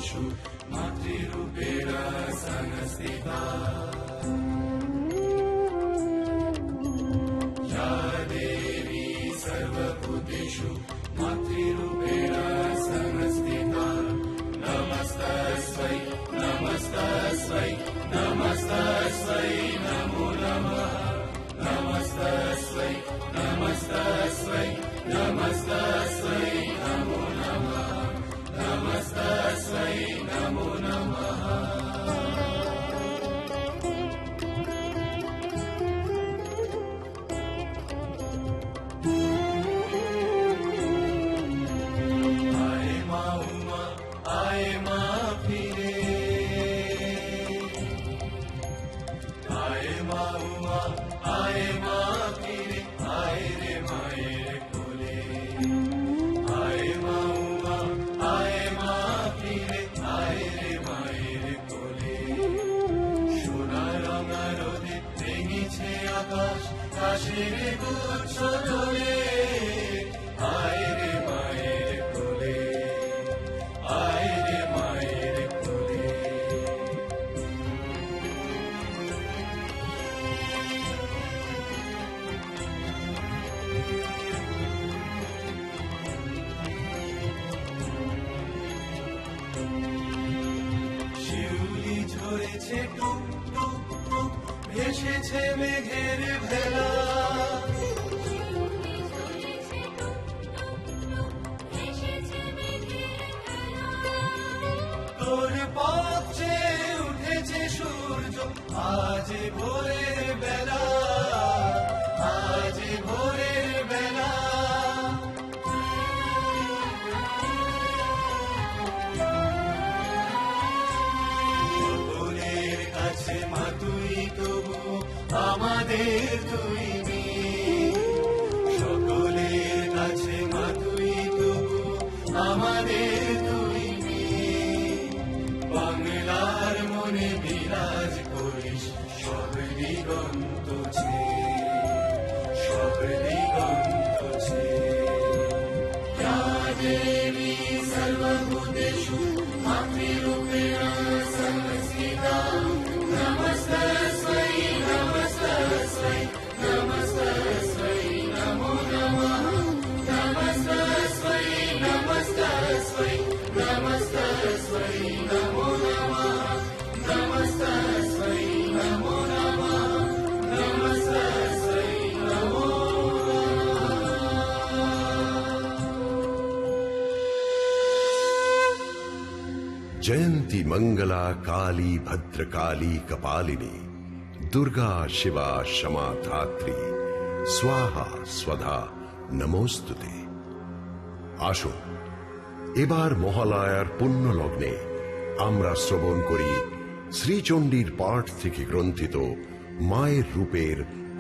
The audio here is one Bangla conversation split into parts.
सर्वभूतेषु मातृरूपेण संस्थिता या देवी सर्वभूतेषु मातृरूपेण संस्थिता नमस्तस्यै नमस्तस्यै नमस्तस्यै नमो नमः नमस्तस्यै नमस्तस्यै नमस्तस्यै नमो नमः नमस्तस्यै नमो नमः आए माँ उमा आए माँ फिरे आए माँ उमा आए माँ फिरे आए रे माয়ের কোলে आए माँ उमा आए माँ फिरे आए रे माয়ের কোলে সোনা রঙা রোদে ভেঙেছে আকাশ কাশের গুচ্ছ তোলে আয় রে মায়ের কোলে আয় রে মায়ের কোলে শিউলি ঝরেছে টুক টুক টুক ভেসেছে মেঘের ভেলা তোর পথে উঠেছে সূর্য আজ ভোরের বেলা আজ ভোরের বেলা সকলের কাছে মা তুই তবু আমাদের তুই সকলের কাছে মা তুই তবু আমাদের তুই বাংলার মনে বিরাজ করিস সব দিগন্ত সব দিগন্ত দেবী সর্বভূতেষু মাতৃরূপেণ সংস্থিতা নমস্তস্यै নমস্তস্यै নমস্তস্यै নমো নমঃ নমস্তস্यै নমস্তস্यै নমস্তস্यै নমো নমঃ নমস্তস্यै নমো নমঃ নমস্তস্यै নমো जयंती मंगला काली भद्रकाली कपालिनी दुर्गा शिवा क्षमा धात्री स्वाहा स्वधा नमोस्तुते আসুন এবার মহালয়ার পুণ্য লগ্নে আমরা শ্রবণ করি শ্রীচণ্ডীর পাঠ থেকে গ্রন্থিত মায়ের রূপের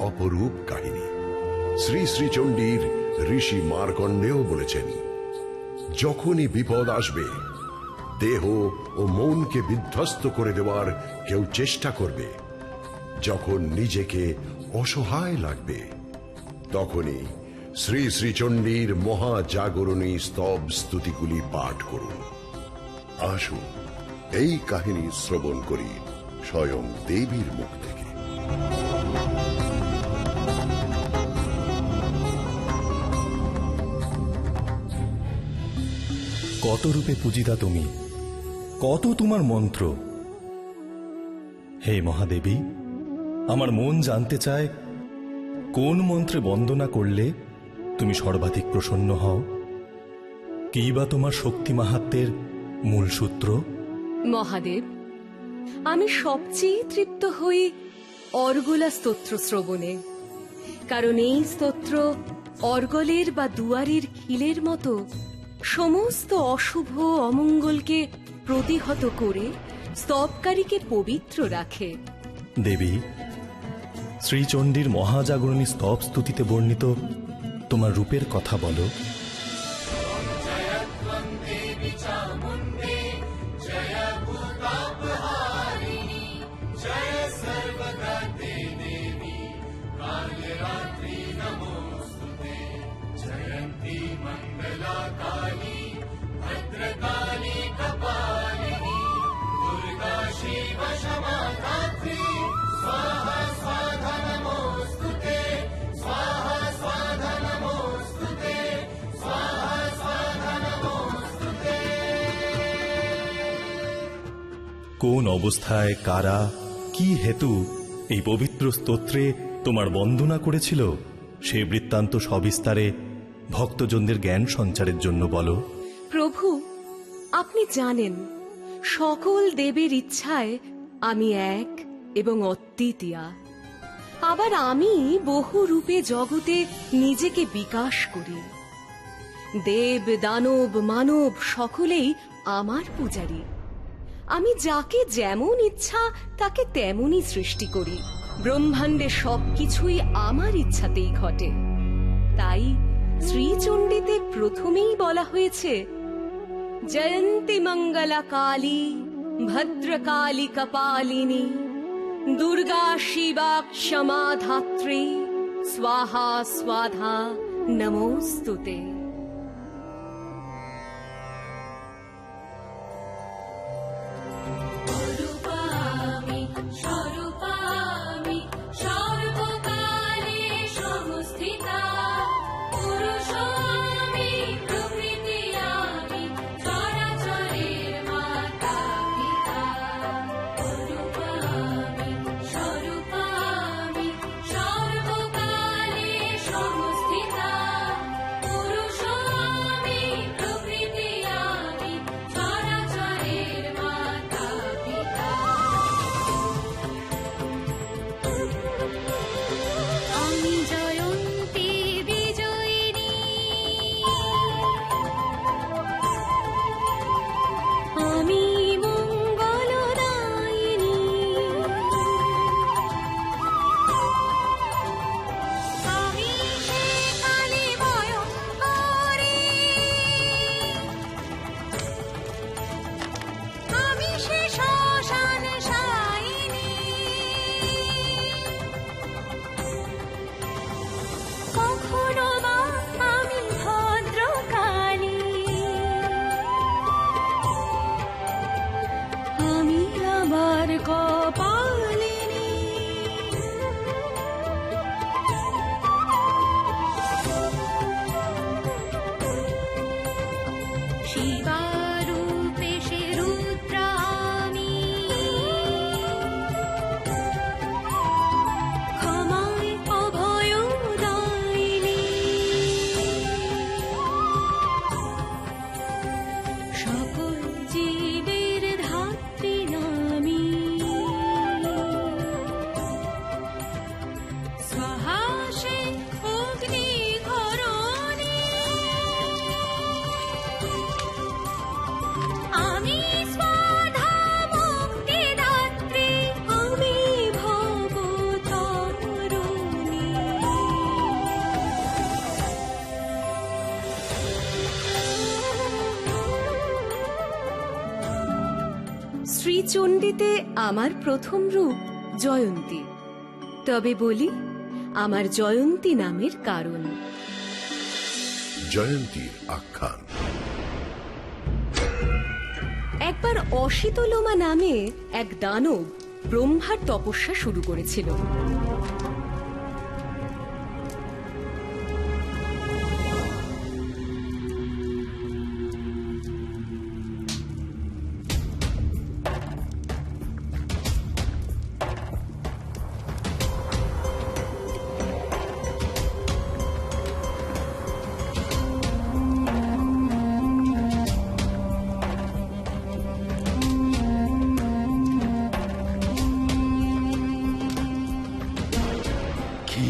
অপরূপ কাহিনী। শ্রী শ্রীচণ্ডীর ঋষি মার্কণ্ডেয় বলেছেন, যখনই বিপদ আসবে, দেহ ও মনকে বিধ্বস্ত করে দেওয়ার কেউ চেষ্টা করবে, যখন নিজেকে অসহায় লাগবে, তখনই শ্রী শ্রীচণ্ডীর মহাজাগরণী স্তব স্তুতিগুলি পাঠ করুন। আসুন এই কাহিনী শ্রবণ করি স্বয়ং দেবীর মুখ থেকে। কত রূপে পূজিতা তুমি, কত তোমার মন্ত্র। হে মহাদেবী, আমার মন জানতে চায় কোন মন্ত্রে বন্দনা করলে তুমি সর্বাধিক প্রসন্ন হও। কি বা তোমার শক্তি মাহাত্ম্যের মূল সূত্র? মহাদেব, আমি সবচেয়ে তৃপ্ত হই অর্গলা স্তোত্র শ্রবণে, কারণ এই স্তোত্র অর্গলের বা দুয়ারের খিলের মতো সমস্ত অশুভ অমঙ্গলকে প্রতিহত করে স্তবকারীকে পবিত্র রাখে। দেবী, শ্রীচণ্ডীর মহাজাগরণী স্তব স্তুতিতে বর্ণিত তোমার রূপের কথা বলো। मंगला काली भद्रकाली कपालिनी কোন অবস্থায় কারা কি হেতু এই পবিত্র স্তোত্রে তোমার বন্দনা করেছিল সে বৃত্তান্ত সবিস্তারে ভক্তজনদের জ্ঞান সঞ্চারের জন্য বলো। প্রভু, আপনি জানেন সকল দেবের ইচ্ছায় আমি এক এবং অদ্বিতীয়া। আবার আমি বহু রূপে জগতে নিজেকে বিকাশ করি। দেব দানব মানব সকলেই আমার পূজারী। আমি যাকে যেমন ইচ্ছা তাকে তেমনই সৃষ্টি করি। ব্রহ্মাণ্ডে সবকিছুই আমার ইচ্ছাতেই ঘটে। তাই শ্রীচণ্ডীতে প্রথমেই বলা হয়েছে, জয়ন্তী মঙ্গলা কালী ভদ্রকালী কপালিনী দুর্গা শিবা ক্ষমা ধাত্রী স্বাহা স্বাধা নমোস্তুতে। স্বরূপামি সর্বকালে সংস্থিতা পুরুষামি প্রকৃতি আমি চরাচরের মাতা পিতা। স্বরূপামি সর্বকালে সংস্থিতা পুরুষামি প্রকৃতি আমি চরাচরের মাতা পিতা। আমি জয়ন্তী বিজয়িনী, আমি মঙ্গলদায়িনী, আমি সে কালী ভয়ঙ্করী, আমি সে শ্মশান সায়িনী, কখনো বা আমি ভদ্রকালী, আমি আবার কপালিনী, শিবারূপে সে রুদ্রা আমি, ক্ষমায় অভয়দায়িনী, সকল জীবের ধাত্রী নামি, স্বাহা সে অগ্নিঘরণী, আমি স্বাধা মুক্তিদাত্রী, আমি ভবতারিণী। শ্রীচণ্ডীতে আমার প্রথম রূপ জয়ন্তী। তবে বলি আমার জয়ন্তী নামের কারণ। জয়ন্তীর আখ্যান। একবার অশীতলোমা নামে এক দানব ব্রহ্মার তপস্যা শুরু করেছিল। কি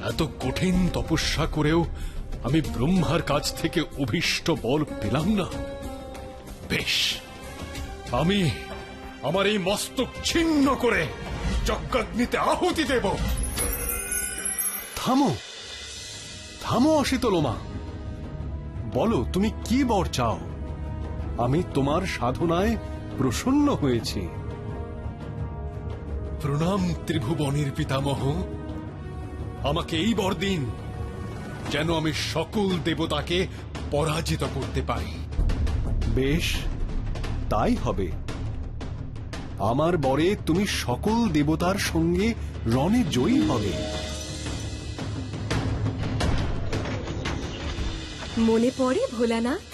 এত কঠিন তপস্যা করেও আমি ব্রহ্মার কাছ থেকে অভীষ্ট বল পেলাম না? বেশ, আমি আমার এই মস্তক ছিন্ন করে যজ্ঞাগ্নিতে আহুতি দেব। থামো থামো অশীতলোমা, বলো তুমি কি বর চাও? আমি তোমার সাধনায় প্রসন্ন হয়েছি। প্রণাম ত্রিভুবনের পিতামহ, আমাকে এই বর দিন যেন আমি সকল দেবতাকে পরাজিত করতে পারি। বেশ, তাই হবে। আমার বরে তুমি সকল দেবতার সঙ্গে রণে জয়ী হবে। মনে পড়ে ভোলানাথ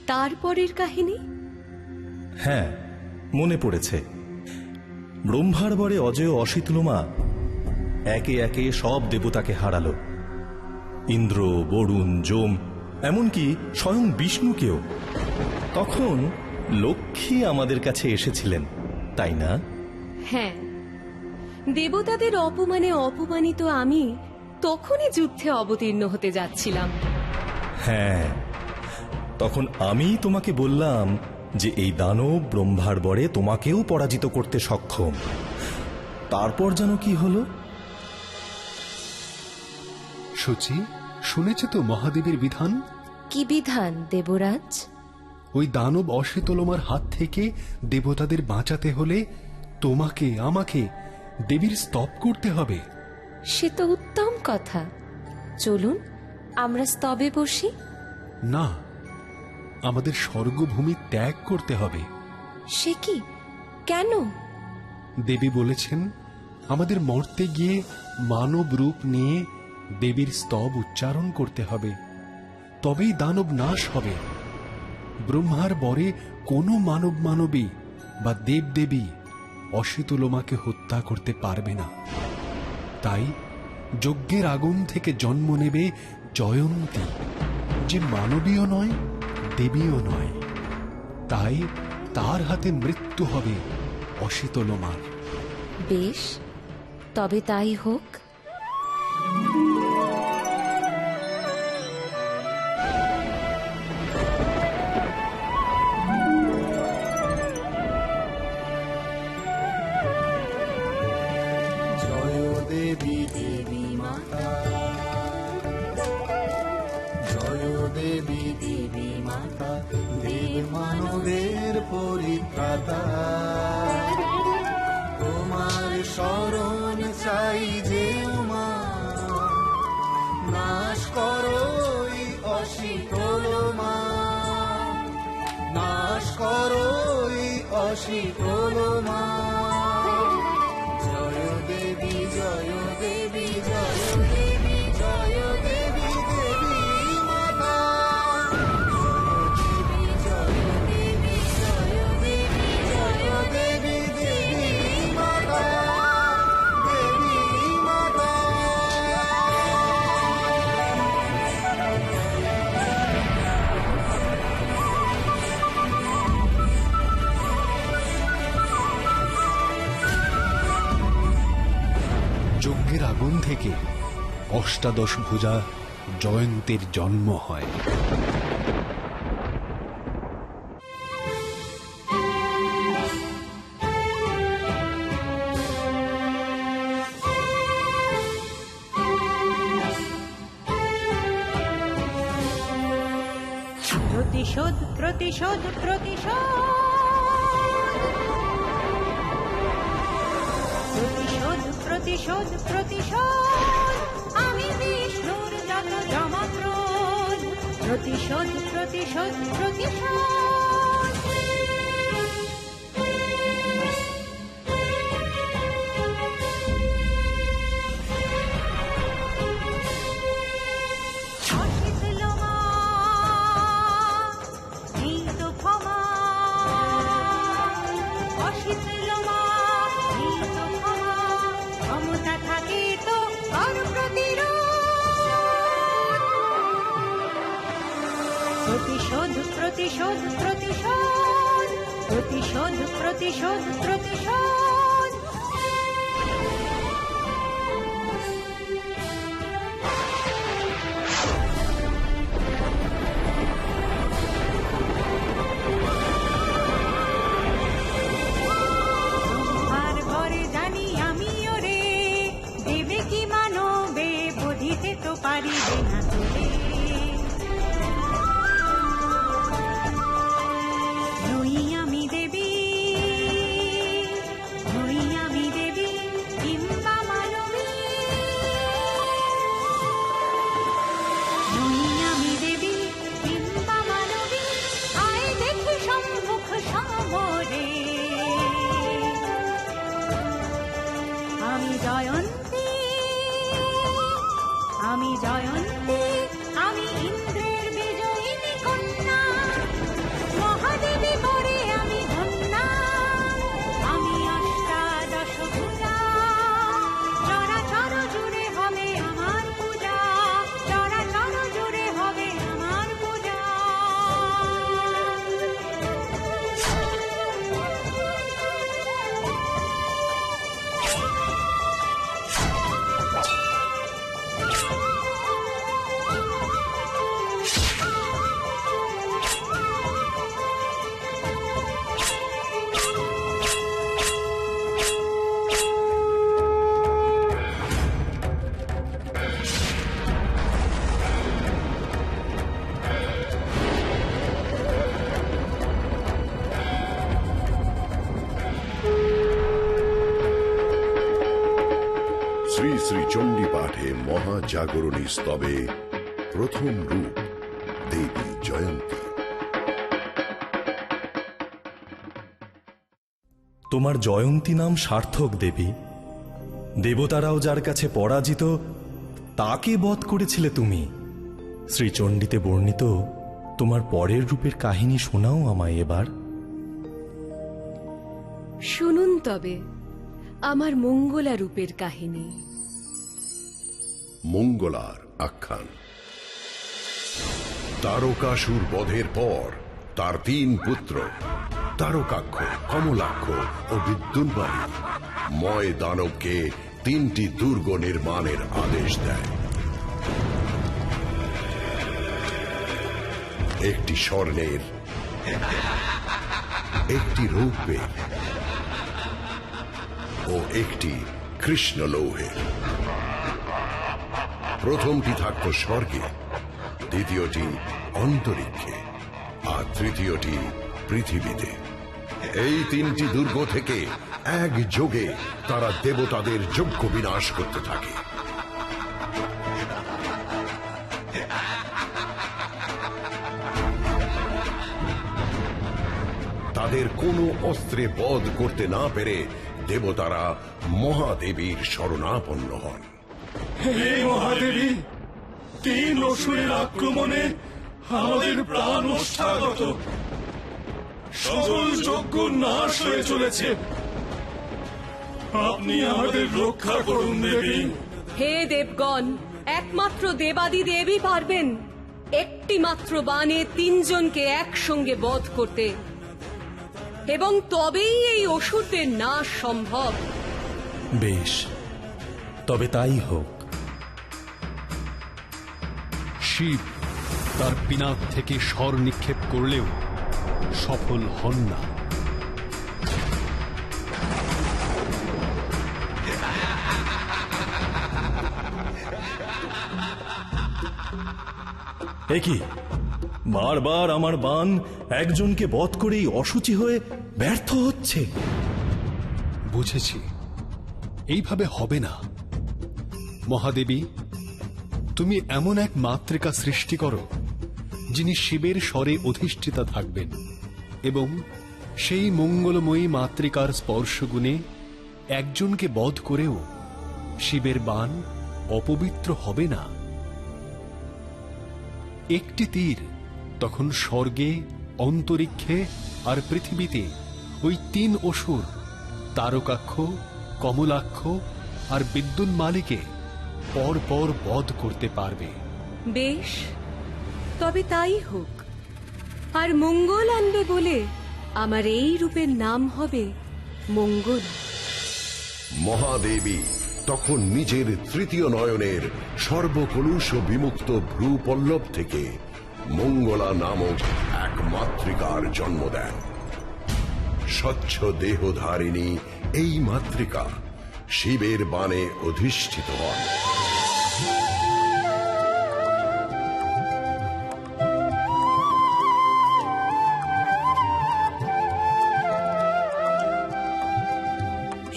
তারপরের কাহিনী? হ্যাঁ, মনে পড়েছে, ব্রহ্মার বরে অজেয় অসিতলোমা একে একে সব দেবতাকে হারালো। ইন্দ্র, বরুণ, যম, এমনকি স্বয়ং বিষ্ণুকেও। তখন লক্ষ্মী আমাদের কাছে এসেছিলেন, তাই না? হ্যাঁ, দেবতাদের অপমানে অপমানিত আমি তখনই যুদ্ধে অবতীর্ণ হতে যাচ্ছিলাম। হ্যাঁ, তখন আমি তোমাকে বললাম যে এই দানব ব্রহ্মার বরে তোমাকেও পরাজিত করতে সক্ষম। তারপর যেন কি হলো? সূচি, শুনেছে তো মহাদেবের বিধান? কি বিধান দেবরাজ? ওই দানব অশ্বিতলোমার হাত থেকে দেবতাদের বাঁচাতে হলে তোমাকে আমাকে দেবীর স্তব করতে হবে। সে তো উত্তম কথা, চলুন আমরা স্তবে বসি। না, আমাদের স্বর্গভূমি ত্যাগ করতে হবে। সে কি, কেন? দেবী বলেছেন আমাদের মর্তে গিয়ে মানব রূপ নিয়ে দেবীর স্তব উচ্চারণ করতে হবে, তবেই দানব নাশ হবে। ব্রহ্মার বরে কোনো মানব মানবী বা দেবদেবী অশ্বিতলোমাকে হত্যা করতে পারবে না। তাই যজ্ঞের আগুন থেকে জন্ম নেবে জয়ন্তী, যে মানবীয় নয়, দেবীও নয়। তাই তার হাতে মৃত্যু হবে অশ্বিতলোমার। বেশ, তবে তাই হোক। জয় দেবী দেবী মাতা, জয় দেবী দেবী মাতা, দেব মানবের পরিত্রাতা। তোমার শরণ চাই যে মা, নাশ করো এই অশিতলোমা, নাশ করো এই অশিতলোমা। জয় দেবী, জয় দেবী, জয় দেবী, জয় দেবী দেবী মাতা। জয় দেবী, জয় দেবী, জয় দেবী, জয় দেবী দেবী মাতা, দেবী মাতা। যজ্ঞের আগুন থেকে অষ্টাদশ ভুজা জয়ন্তীর জন্ম হয়। প্রতিশোধ প্রতিশোধ প্রতিশোধ, প্রতিশোধ প্রতিশোধ প্রতিশোধ, আমি বিষ্ণুর যত জমাক্রোধ। প্রতিশোধ প্রতিশোধ প্রতিশোধ। অশিতলোমা, এই তো ক্ষমা। অশিতলোমা, এই তো ক্ষমা। ক্ষমতা থাকে তো কর প্রতিরোধ। প্রতিশোধ প্রতিশোধ প্রতিশোধ, প্রতিশোধ প্রতিশোধ প্রতিশোধ। আর ঘরে জানি আমি ওরে, দেবে কি মানবে বোধিতে তো পারিবে না তোরে। নই আমি দেবী, নই আমি দেবী কিংবা মানবী। নই আমি দেবী কিংবা মানবী, আয় দেখি সম্মুখ সমরে। আমি জয়ন্তী, আমি জয়ন্তী, আমি ইন্দ্রের বিজয়িনী কন্যা। মহাদেবী বরে আমি ধন্যা, শ্রী চণ্ডী পাঠে মহাজাগরণী স্তবে প্রথম রূপ দেবী জয়ন্তী। তোমার জয়ন্তী নাম সার্থক দেবী। দেবতারাও যার কাছে পরাজিত তাকে বধ করেছিলে তুমি। শ্রীচণ্ডীতে বর্ণিত তোমার পরের রূপের কাহিনী শোনাও আমায় এবার। শুনুন তবে আমার মঙ্গলা রূপের কাহিনী। মঙ্গলার আখ্যান। তারকাসুর বধের পর তার 3 পুত্র তারকাক্ষ, কমলাক্ষ ও বিদ্যুন্মালী ময় দানবকে 3টি দুর্গ নির্মাণের আদেশ দেয়। একটি স্বর্ণের, একটি রৌপ্যের ও একটি কৃষ্ণ লৌহের। প্রথমটি থাকত স্বর্গে, দ্বিতীয়টি অন্তরিক্ষে আর তৃতীয়টি পৃথিবীতে। এই 3টি দুর্গ থেকে একযোগে তারা দেবতাদের যজ্ঞ বিনাশ করতে থাকে। তাদের কোনো অস্ত্রে বধ করতে না পেরে দেবতারা মহাদেবীর শরণাপন্ন হন। হে মহাদেবী, 3 অসুরের আক্রমণে আমাদের প্রাণ ওষ্ঠাগত, সকল যজ্ঞ নাশ হয়ে চলেছে। আপনি আমাদের রক্ষা করুন দেবী। হে দেবগণ, একমাত্র দেবাদি দেবী পারবেন একটি মাত্র বাণে 3 জনকে একসঙ্গে বধ করতে, এবং তবেই এই অসুরদের নাশ সম্ভব। বেশ, তবে তাই হোক। শিব তার পিনাক থেকে স্বর নিক্ষেপ করলেও সফল হন না। একই বারবার আমার বাণ একজনকে বধ করেই অসুচি হয়ে ব্যর্থ হচ্ছে। বুঝেছি, এইভাবে হবে না। মহাদেবী, তুমি এমন এক মাতৃকা সৃষ্টি করো যিনি শিবের স্বরে অধিষ্ঠিতা থাকবেন, এবং সেই মঙ্গলময়ী মাতৃকার স্পর্শগুণে একজনকে বধ করেও শিবের বাণ অপবিত্র হবে না। একটি তীর তখন স্বর্গে, অন্তরিক্ষে আর পৃথিবীতে ওই 3 অসুর তারকাক্ষ, কমলাক্ষ আর বিদ্যুন্মালীকে পর পর বধ করতে পারবে। বেশ, তবে তাই হোক। আর মঙ্গল আনবে বলে আমার এই রূপের নাম হবে মঙ্গলা। মহাদেবী তখন নিজের 3য় নয়নের সর্বকলুষ বিমুক্ত ভ্রুপল্লব থেকে মঙ্গলা নামক এক মাতৃকার জন্ম দেন। স্বচ্ছ দেহধারিণী এই মাতৃকা শিবের বাণে অধিষ্ঠিত হন।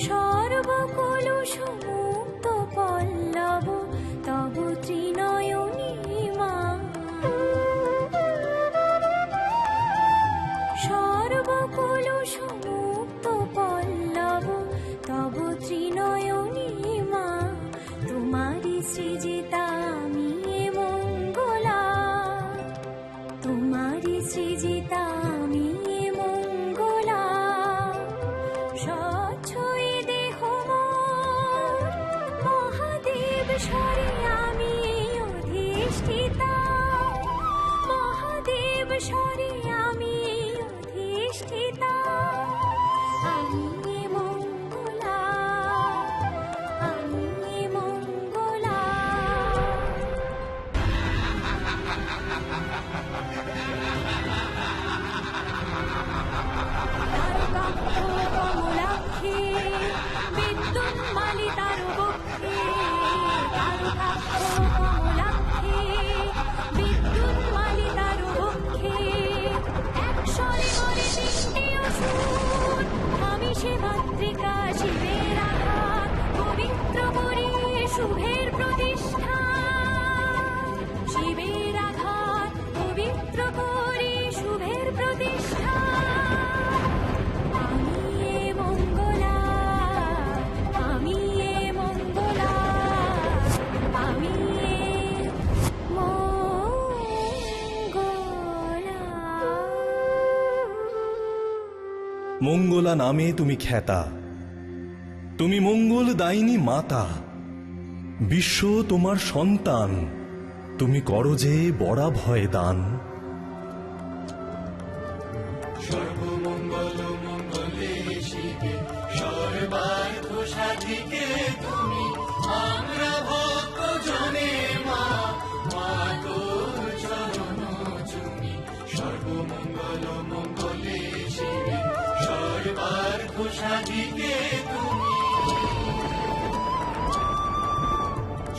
সর্বকলুষ মুক্ত পল্লব তব ত্রিনয়নী মা। সর্বকলুষ মুক্ত পল্লব তব ত্রিনয়নী মা। তোমারি সৃজিতা আমি মঙ্গলা, তোমারি সৃজিতা আমি মঙ্গলা। স্বচ্ছই দেহ মোর, মহাদেব স্বরে আমি অধিষ্ঠিতা, মহাদেব স্বরে আমি অধিষ্ঠিতা। আমি মঙ্গলা, আমি মঙ্গলা। কমলাক্ষে বিদ্যুন্মালী তার বক্ষে, তারকাক্ষ কমলাক্ষে বিদ্যুন্মালী তার বক্ষে। এক স্বরে করে 3টি মঙ্গলা নামে তুমি খ্যাতা, তুমি মঙ্গল দায়িনী মাতা। বিশ্ব তোমার সন্তান, তুমি করো যে বড়া ভয় দান।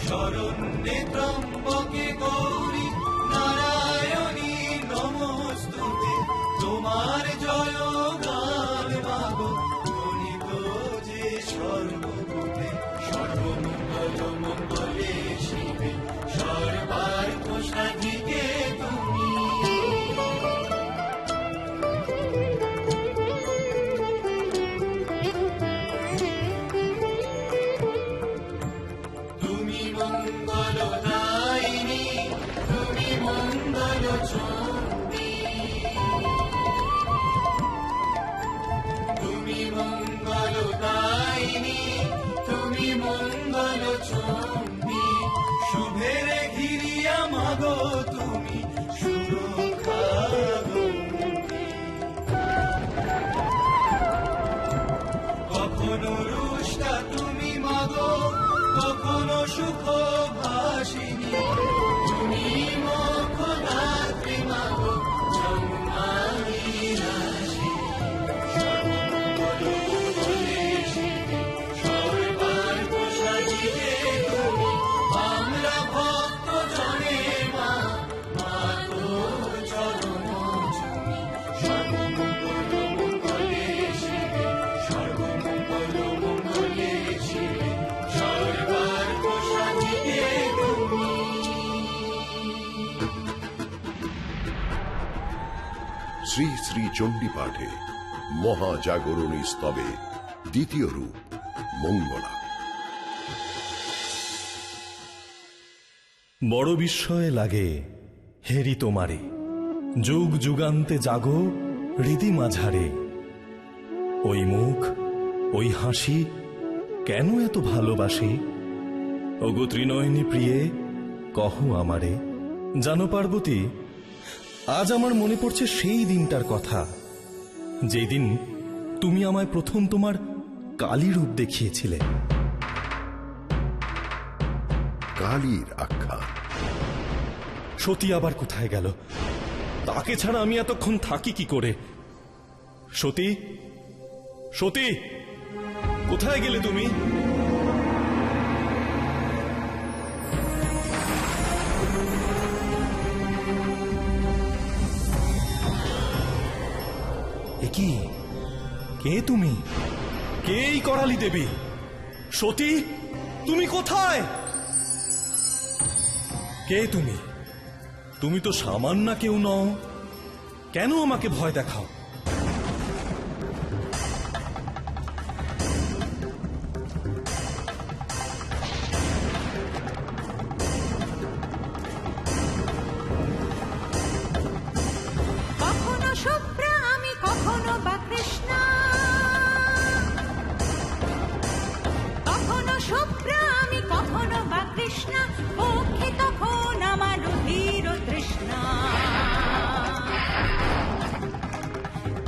শরণ্যে ত্রম্বকে গৌরী নারায়ণী নমস্তুতে, তোমার জয় গান মাগো গণিত যে সর্বভূতে। সর্বমঙ্গল মঙ্গলে শিবে সর্বার্থ সাধিকে তুমি। তুমি মঙ্গলদায়িনী, তুমি মঙ্গল চণ্ডী, তুমি মঙ্গলদায়িনী, তুমি মঙ্গল চণ্ডী। শুভের ঘিরিয়া মাগো তুমি সুরক্ষা গৌরী। কখনো রুষ্টা তুমি মাগো, কখনো সুখ ভাসিনী, তুমি মোক্ষদাত্রী মাগো জন্মানি রাশি। সর্বমঙ্গল মঙ্গলে শিবে সর্বার্থ সাধিকে তুমি। আমরা ভক্ত জনে মা, মাগো চরণ চুমি। সর্বমঙ্গল মঙ্গলে শিবে সর্বমঙ্গল মঙ্গলে শিবে সর্বার্থ সাধিকে তুমি। শ্রী শ্রী চণ্ডী পাঠে মহাজাগরণী স্তবে দ্বিতীয় রূপ মঙ্গলা। বড় বিস্ময় লাগে হেরি তোমারে, যুগ যুগান্তে জাগো হৃদি মাঝারে। ওই মুখ, ওই হাসি কেন এত ভালোবাসি? ওগো ত্রিনয়নী প্রিয়ে কহ আমারে। জানো পার্বতী, আজ আমার মনে পড়ছে সেই দিনটার কথা, যেদিন তুমি আমায় প্রথম তোমার কালী রূপ দেখিয়েছিলে। কালীর আখ্যান। সতী আবার কোথায় গেল? তাকে ছাড়া আমি এতক্ষণ থাকি কি করে? সতী, সতী, কোথায় গেলে তুমি? কি, কে তুমি? কেই করালি দেবী? সতী, তুমি কোথায়? কে তুমি? তুমি তো সামান্য কেউ নও, কেন আমাকে ভয় দেখাও? কখনো শুভ্রা আমি, কখনো বা কৃষ্ণা, কখনো শুভ্রা আমি, কখনো বা কৃষ্ণা। পক্ষে তখন আমার রুধির তৃষ্ণা,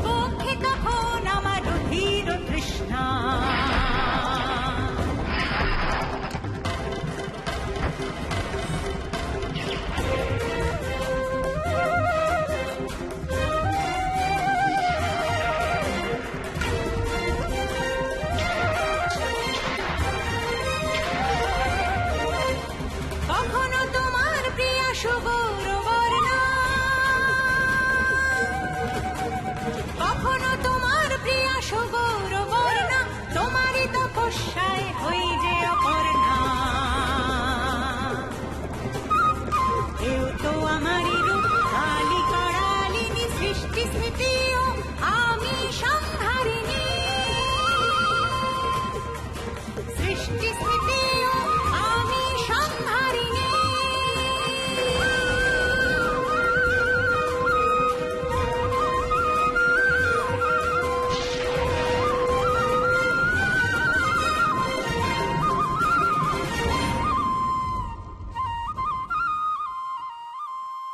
পক্ষে তখন আমার রুধির তৃষ্ণা। কখনো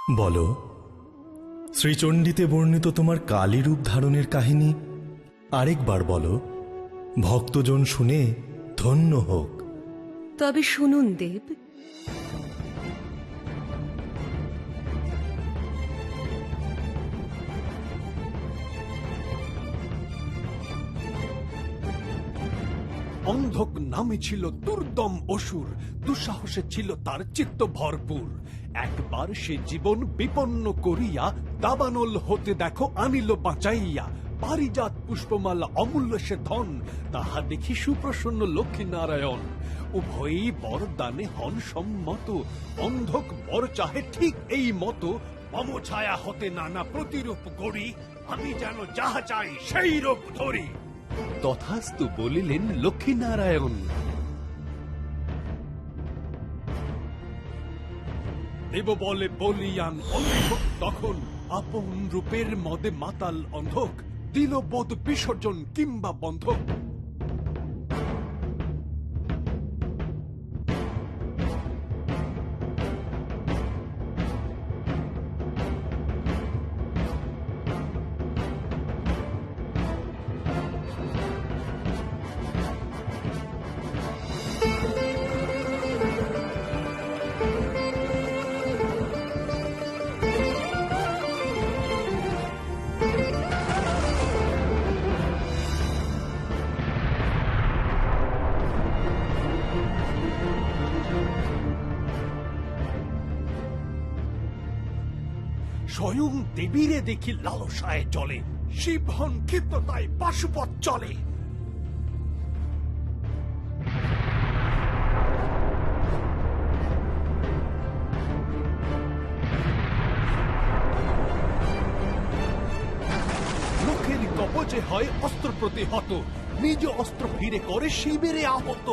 বলো, শ্রীচণ্ডীতে বর্ণিত তোমার কালী রূপ ধারণের কাহিনী আরেকবার বলো, ভক্তজন শুনে ধন্য হোক। তবে শুনুন দেব, অন্ধক নামে ছিল দুর্দম অসুর, দুঃসাহসে ছিল তার চিত্ত ভরপুর। একবার সে জীবন বিপন্ন করিয়া দাবানল হতে দেখো আনিল বাঁচাইয়া। পারিজাত পুষ্পমালা অমূল্য সে ধন, তাহা দেখি সুপ্রসন্ন লক্ষ্মী নারায়ণ। উভয়ই বরদানে হন সম্মত, অন্ধক বর চাহে ঠিক এই মতো। মম ছায়া হতে নানা প্রতিরূপ গড়ি, আমি যেন যাহা চাই সেই রূপ ধরি। তথাস্তু বলিলেন লক্ষ্মীনারায়ণ। দেব বলে বলিয়ান অন্ধক তখন, আপন রূপের মদে মাতাল অন্ধক, দিল বোধ বিসর্জন কিংবা বন্ধক। স্বয়ং দেবীরে দেখি লালসায় চলে, শিবহন ক্ষিপ্রতায় পাশুপথ চলে। লোকের কবচে হয় অস্ত্র প্রতিহত, নিজ অস্ত্র ফিরে করে শিবেরে আহত।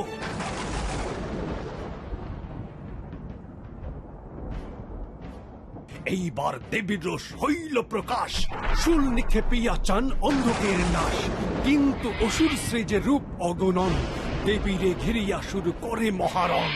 এইবার দেবীর রোষ হইল প্রকাশ, শূল নিক্ষেপিয়া চান অন্ধকের নাশ। কিন্তু অসুর শ্রেজে রূপ অগণন, দেবীরে ঘিরিয়া শুরু করে মহারণ।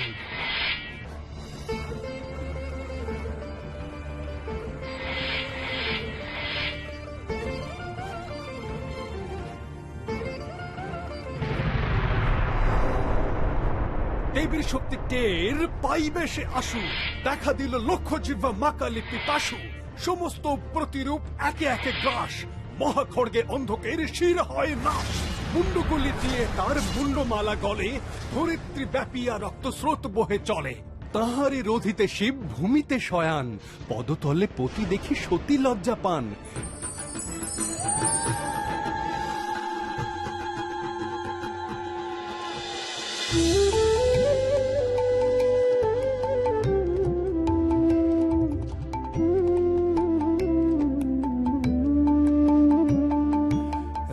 দেবীর শক্তি টের পাইবে সে আশু, দেখা দিল লক্ষ্য জিহ্বা মাকালি পিপাসু। সমস্ত প্রতিরূপ একে একে গ্রাস, মহাখড়গে অন্ধকের শির হয় নাশ। মুন্ডগুলি দিয়ে তার মুন্ডমালা গলে, ধরিত্রী ব্যাপিয়া রক্ত স্রোত বহে চলে। তাহারে রোধিতে শিব ভূমিতে শয়ান, পদতলে পতি দেখি সতী লজ্জা পান।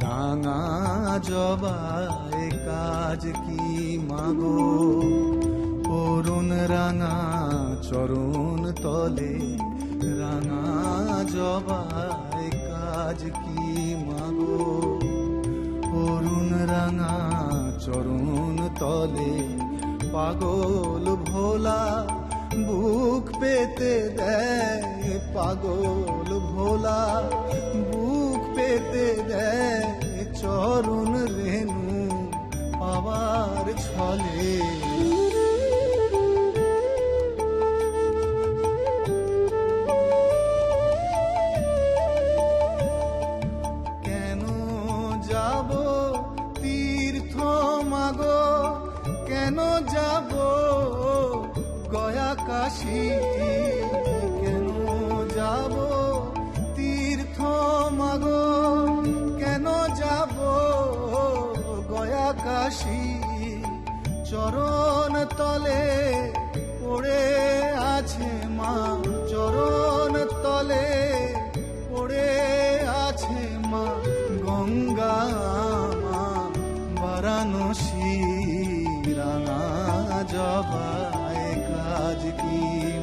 রাঙা জবায় কাজ কি মাগো, করুণ রাঙা চরণ তলে। রাঙা জবায় কাজ কি মাগো, করুণ রাঙা চরণ তলে। পাগল ভোলা বুক পেতে দেয়, পাগল ভোলা বুক পেতে দেয়। চরণ রেণু পাওয়ার ছলে। কেন যাব তীর্থ মাগো, কেন যাব গয়া কাশী। কেন যাব তীর্থ মাগো, কেন যাব গয়া কাশী। চরণ তলে পড়ে আছে মা, চরণ তলে পড়ে আছে মা। গঙ্গা মা বারাণসী। রাঙা জবায় কাজ কি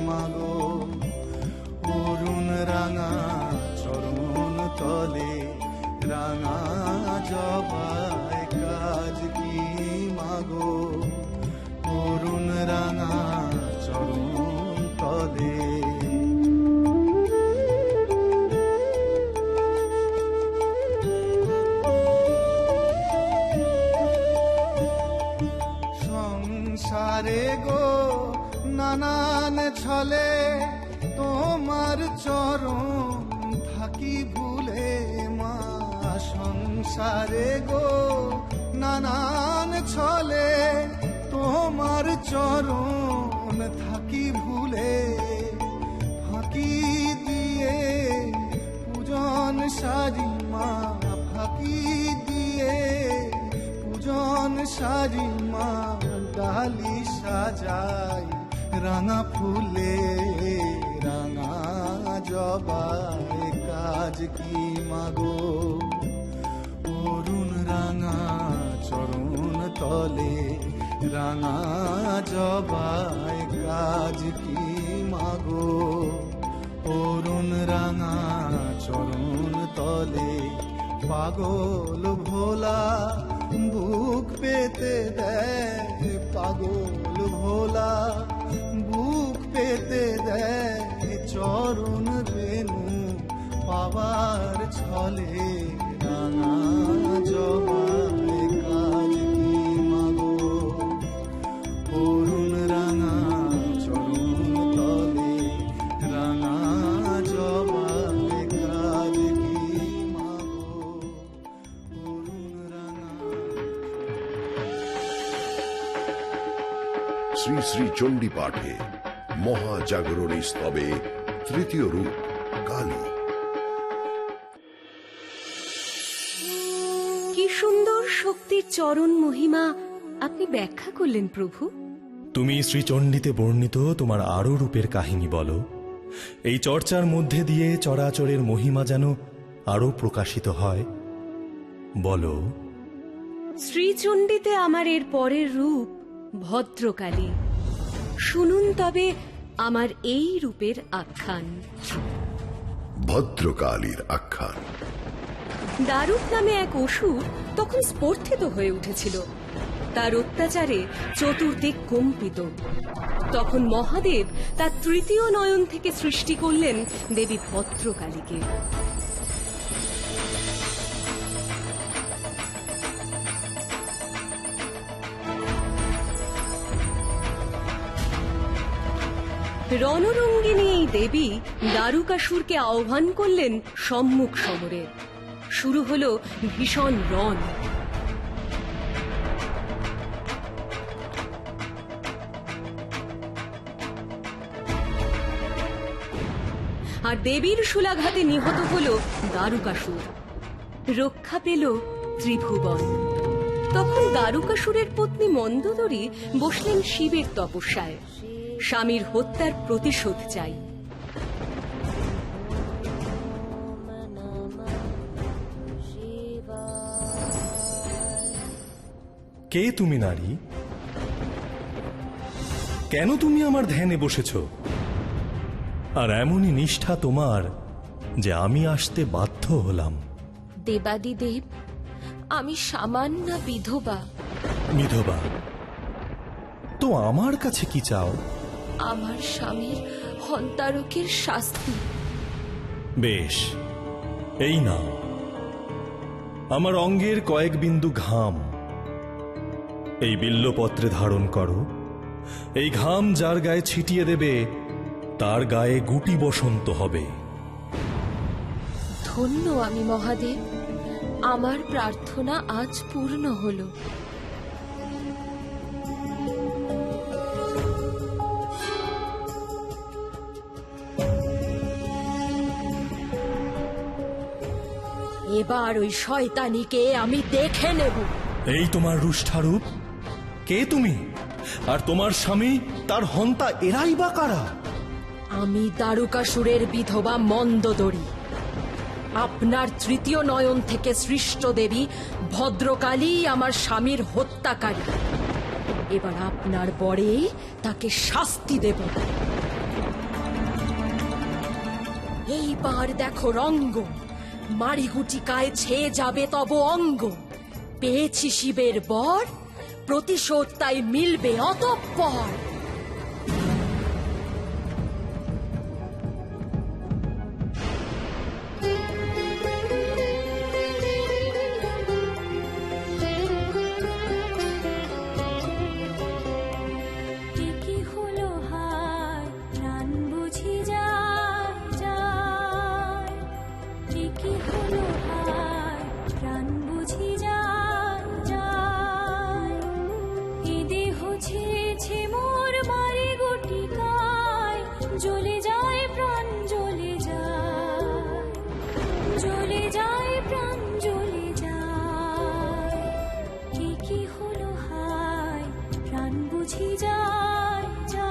মাগো, অরুণ রাঙা চরণ তলে। রাঙা জবায় কাজ কি মাগো, অরুণ রাঙা চরণ তলে। সংসারে গো নানান ছলে তোমার চরণ থাকি ভুলে মা সংসারে গো নানান ছলে তোমার চরণ থাকি ভুলে ফাঁকি দিয়ে পূজন সারি মা ফাঁকি দিয়ে পূজন সারি মা ডালি সাজাই রাঙা ফুলে রাঙা জবাই কাজ কি মাগো অরুণ রাঙা চরণ তলে রাঙা জবাই কাজ কি মাগো অরুণ রাঙা চরণ তলে পাগল ভোলা বুক পেতে দেয় পাগল ভোলা বুক পেতে দেয় চরণ রেণু পাবার ছলে রাঙা জবাই কাজ কি মাগো অরুণ রাঙা চরণ তলে রাঙা জবাই কাজ কি মাগো অরুণ রাঙা। শ্রী শ্রী চণ্ডী পাঠে মহাজাগরণী স্তবে তৃতীয় রূপ কালী। কি সুন্দর শক্তির চরণ মহিমা আপনি ব্যাখ্যা করলেন প্রভু। তুমি শ্রীচণ্ডীতে বর্ণিত তোমার আরো রূপের কাহিনী বলো। এই চর্চার মধ্যে দিয়ে চরাচরের মহিমা যেন আরো প্রকাশিত হয়। বলো। শ্রীচণ্ডীতে আমার এর পরের রূপ ভদ্রকালী। শুনুন তবে আমার এই রূপের আখ্যান। ভদ্রকালীর আখ্যান। দারুক নামে এক অসুর তখন স্পর্ধিত হয়ে উঠেছিল। তার অত্যাচারে চতুর্দিক কম্পিত। তখন মহাদেব তার তৃতীয় নয়ন থেকে সৃষ্টি করলেন দেবী ভদ্রকালীকে। রণরঙ্গিনী এই দেবী দারুকাসুরকে আহ্বান করলেন সম্মুখ সমরে। শুরু হলো ভীষণ রণ। আর দেবীর শূলাঘাতে নিহত হল দারুকাসুর। রক্ষা পেল ত্রিভুবন। তখন দারুকাসুরের পত্নী মন্দোদরী বসলেন শিবের তপস্যায়। স্বামীর হত্যার প্রতিশোধ চাই। কে তুমি নারী? কেন তুমি আমার ধ্যানে বসেছ? আর এমনই নিষ্ঠা তোমার যে আমি আসতে বাধ্য হলাম। দেবাদিদেব, আমি সামান্য বিধবা। বিধবা? তো আমার কাছে কি চাও? আমার স্বামীর হন্তারকের শাস্তি। বেশ, এই নাও আমার অঙ্গের কয়েক বিন্দু ঘাম। এই বিল্লপত্রে ধারণ করো। এই ঘাম যার গায়ে ছিটিয়ে দেবে তার গায়ে গুটি বসন্ত হবে। ধন্য আমি মহাদেব, আমার প্রার্থনা আজ পূর্ণ হলো। এবার ওই শয়তানিকে আমি দেখে নেব। এই তোমার রুষ্ঠারূপ? কে তুমি? আর তোমার স্বামী তার হন্তা এরাই বা কারা? আমি দারুকাসুরের বিধবা মন্দোদরী। আপনার তৃতীয় নয়ন থেকে সৃষ্ট দেবী ভদ্রকালী আমার স্বামীর হত্যাকারী। এবার আপনার বরে তাকে শাস্তি দেব। এইবার দেখো রঙ্গ, মারিগুটিকায় ছেয়ে যাবে তব অঙ্গ। পেয়েছি শিবের বর, প্রতিশোধ তাই মিলবে অতঃপর। কি হলো হায় প্রাণ বুঝি যায় যায় এ দেহ ছেছে মোর মারি গুটিকায় জ্বলে যায় প্রাণ জ্বলে যায় জ্বলে যায় প্রাণ জ্বলে যায় এ কি হলো হায় প্রাণ বুঝি যায় যায়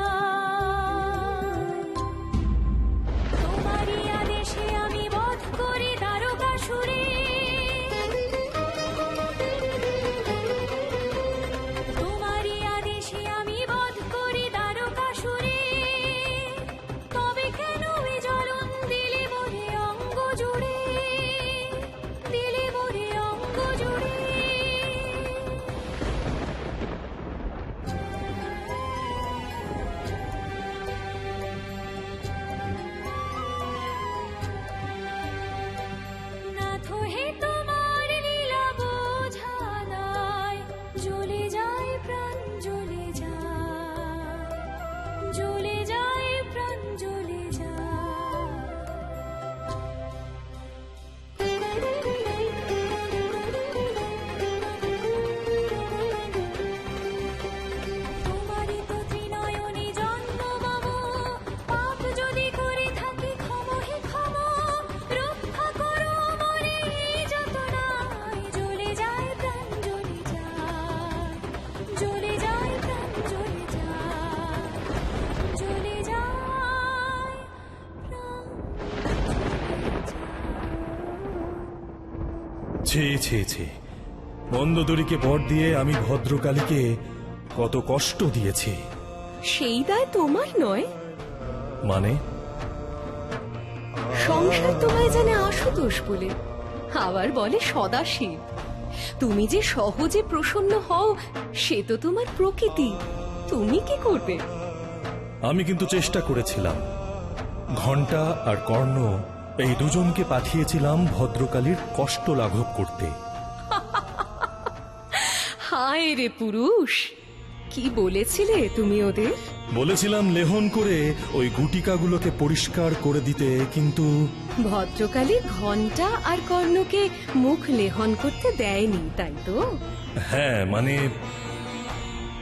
তোমারই আদেশে আমি বধ করি দারুকাসুরে তোমারই আদেশে আমি বধ করি দারুকাসুরে তবে কেন এ জ্বলন দিলে মোরে অঙ্গ জুড়ে দিলে মোরে অঙ্গ জুড়ে নাথ হে তোমার লীলা বোঝা নাই জ্বলে যায় প্রাণ জ্বলে যায় জ্বলে যায় প্রাণ জ্বলে যায় তোমারই তো ত্রিনয়নে জন্ম মম পাপ যদি করে থাকি ক্ষম হে ক্ষম রক্ষা করো মোরে এই যতনায় জ্বলে যায় প্রাণ জ্বলে যায় জ্বলে যায় প্রাণ জ্বলে যায় জ্বলে যায় প্রাণ ছে ছে ছে মন্দোদরীকে বর দিয়ে আমি ভদ্রকালীকে কত কষ্ট দিয়েছি। সেই দায় তোমার নয়, মানে সংসার তোমায় জানে আশুতোষ বলে, আবার বলে সদাশিব। তুমি যে সহজে প্রসন্ন হও সে তো তোমার প্রকৃতি, তুমি কি করবে? আমি কিন্তু চেষ্টা করেছিলাম। ঘণ্টা আর কর্ণ এই দুজনকে পাঠিয়েছিলাম ভদ্রকালীর কষ্ট লাঘব করতে। হায় রে পুরুষ, কি বলেছিলে তুমি ওদের? বলেছিলাম লেহন করে ওই গুটিকাগুলোকে পরিষ্কার করে দিতে, কিন্তু ভদ্রকালী ঘণ্টা আর কর্ণকে মুখ লেহন করতে দেয়নি, তাই তো? হ্যাঁ, মানে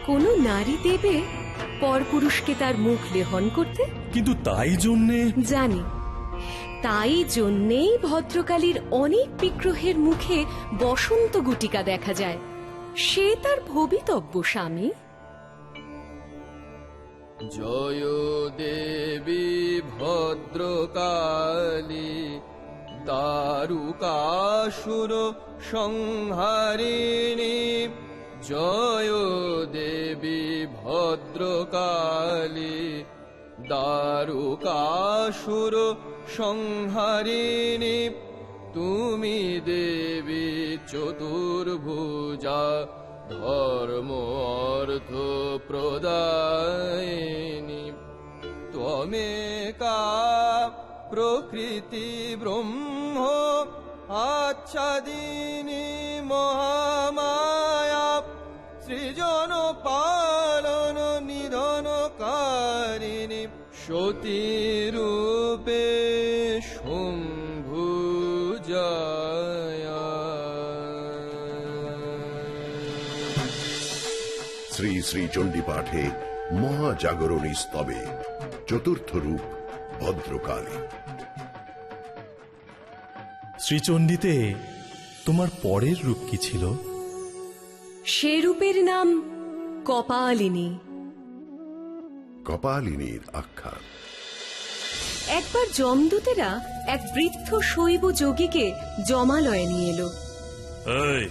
কোনো নারী দেবে পরপুরুষকে তার মুখ লেহন করতে? কিন্তু তাই জন্যে জানি, তাই জন্যেই ভদ্রকালীর অনেক বিগ্রহের মুখে বসন্ত গুটিকা দেখা যায়। সে তার ভবিতব্য স্বামী। জয় দেবী ভদ্রকালী দারুকাসুর সংহারিণী, জয় দেবী ভদ্রকালী দারুকাসুর সংহারিণী, তুমি দেবী চতুর্ভুজা ধর্ম অর্থ প্রদায়িনী, ত্বমেকা প্রকৃতি ব্রহ্ম আচ্ছাদিনী মহামায়া, সৃজন পালন নিধনকারিণী, সতী রূপে শম্ভুজায়া। শ্রী শ্রী চণ্ডী পাঠে মহাজাগরণী স্তবে চতুর্থ রূপ ভদ্রকালী। শ্রীচণ্ডীতে তোমার পরের রূপ কি ছিল? সে রূপের নাম কপালিনী। কপালিনীর আখ্যান। একবার যমদূতেরা এক বৃদ্ধ শৈব যোগীকে জমালয়ে নিয়ে এলো। এই,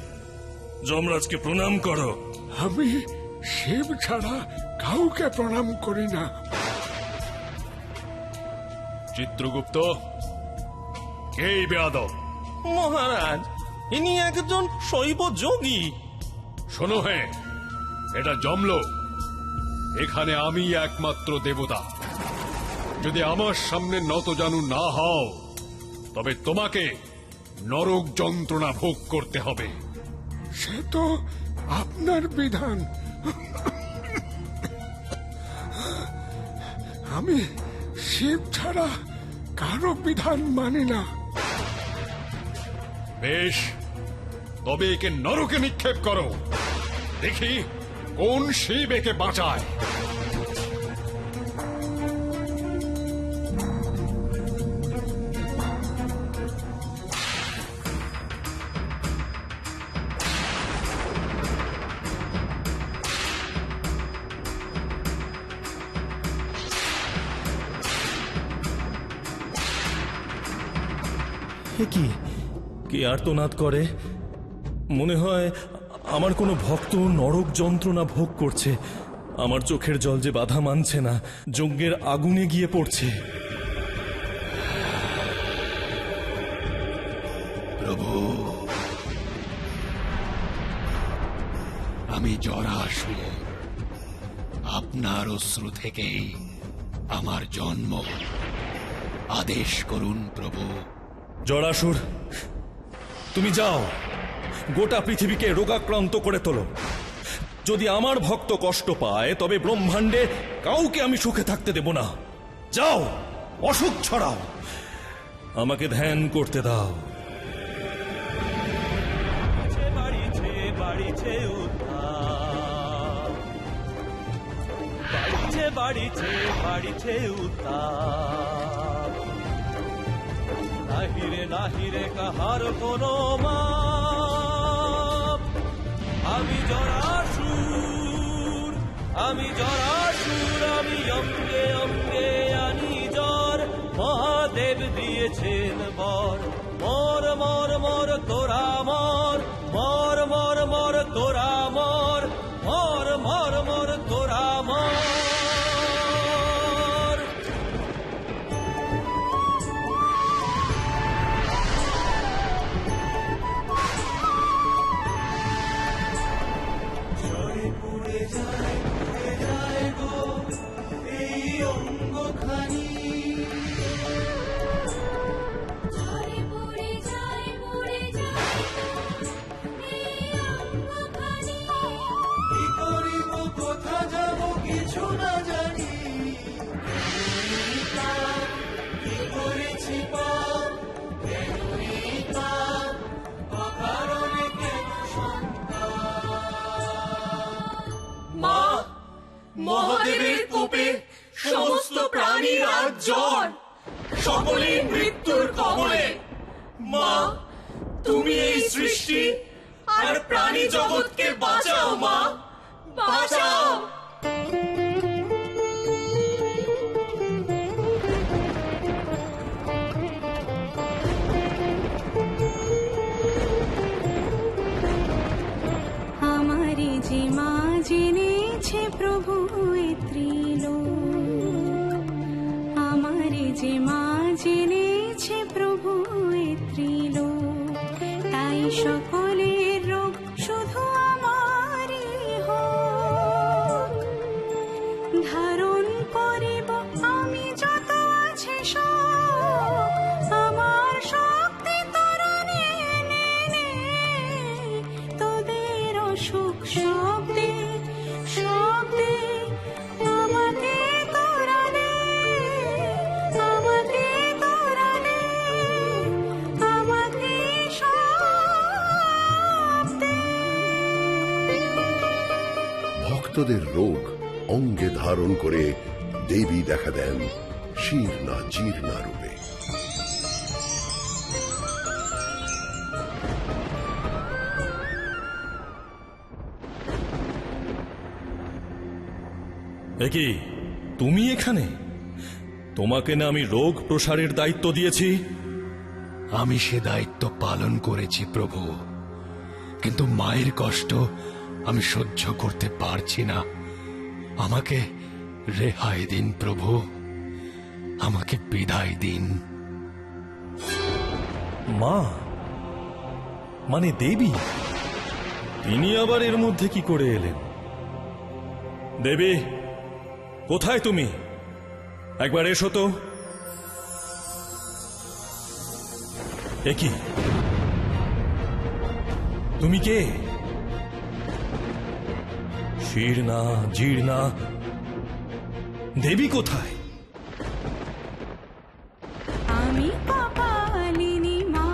যমরাজকে প্রণাম করো। আমি শিব ছাড়া কাউকে প্রণাম করি না। চিত্রগুপ্ত, কে বেয়াদব? মহারাজ, ইনি একজন শৈব যোগী। শোনো হে, এটা জমলো। এখানে আমি একমাত্র দেবতা। যদি আমার সামনে নতজানু না হও তবে তোমাকে নরক যন্ত্রণা ভোগ করতে হবে। সে তো আপনার বিধান। আমি শিব ছাড়া কারো বিধান মানি না। বেশ, তবে একে নরকে নিক্ষেপ করো, দেখি কোন শিব একে বাঁচায়। এ কি কে আর্তনাদ করে? মনে হয় আমার কোনো ভক্ত নরক যন্ত্রণা ভোগ করছে। আমার চোখের জল যে বাধা মানছে না, যজ্ঞের আগুনে গিয়ে পড়ছে। প্রভু, আমি জরাসুর, আপনার অশ্রু থেকেই আমার জন্ম। আদেশ করুন প্রভু। জরাসুর, তুমি যাও, গোটা পৃথিবীকে রোগাক্রান্ত করে তোলো। যদি আমার ভক্ত কষ্ট পায়, তবে ব্রহ্মাণ্ডে কাউকে আমি সুখে থাকতে দেব না। যাও, অসুখ ছড়াও, আমাকে ধ্যান করতে দাও। বাড়িছে বাড়িছে উত্তাপ, বাড়িছে বাড়িছে বাড়িছে উত্তাপ। নাহিরে নাহিরে কাহার কোনো মাপ। আমি জরাসুর, আমি জরাসুর, আমি অঙ্গে অঙ্গে আনি জ্বর। মহাদেব দিয়েছেন বর, মর মর মর তোরা মর, মর মর মর তোরা মর, মর মর মর তোরা মর। ঝরে পড়ে যায় পড়ে যায় এই অঙ্গখানি। কি করিব, কোথা যাব, কিছু না জানি। কি করেছি পাপ, কেনই পাপ, অকারণে কেন সন্তান। মা, মহাদেবের কোপে সমস্ত প্রাণীর আজ জ্বর, সকলেই মৃত্যুর কবলে। মা, তুমি এই সৃষ্টি আর প্রাণী জগৎকে বাঁচাও মা, বাঁচাও। আমারে যে মা জেনেছে প্রভু এ ত্রিলোক, আমারে যে মা জেনেছে প্রভু এ ত্রিলোক, তাই সকলের রোগ শুধু আমারই হোক। ধারণ করিব আমি যত আছে সব, আমার শক্তি ত্বরণে নে নে। তোদের অসুখ শব্দে শব্দে আমাকে তোরা নে, আমাকে তোরা নে, আমাকে শব্দে। ভক্তদের রোগ অঙ্গে ধারণ করে দেবী দেখা দেন শীর্ণা জীর্ণা রূপে। এ কি, তুমি এখানে? তোমাকে না আমি রোগ প্রসারের দায়িত্ব দিয়েছি? আমি সে দায়িত্ব পালন করেছি প্রভু, কিন্তু মায়ের কষ্ট আমি সহ্য করতে পারছি না। আমাকে রেহাই দিন প্রভু, আমাকে বিদায় দিন। মা মানে দেবী, তিনি আবার এর মধ্যে কি করে এলেন? দেবী, কোথায় তুমি? একবার এসো তো। এ কি, তুমি কে? শীর্ণা জীর্ণা, দেবী কোথায়? আমি কপালিনী মা,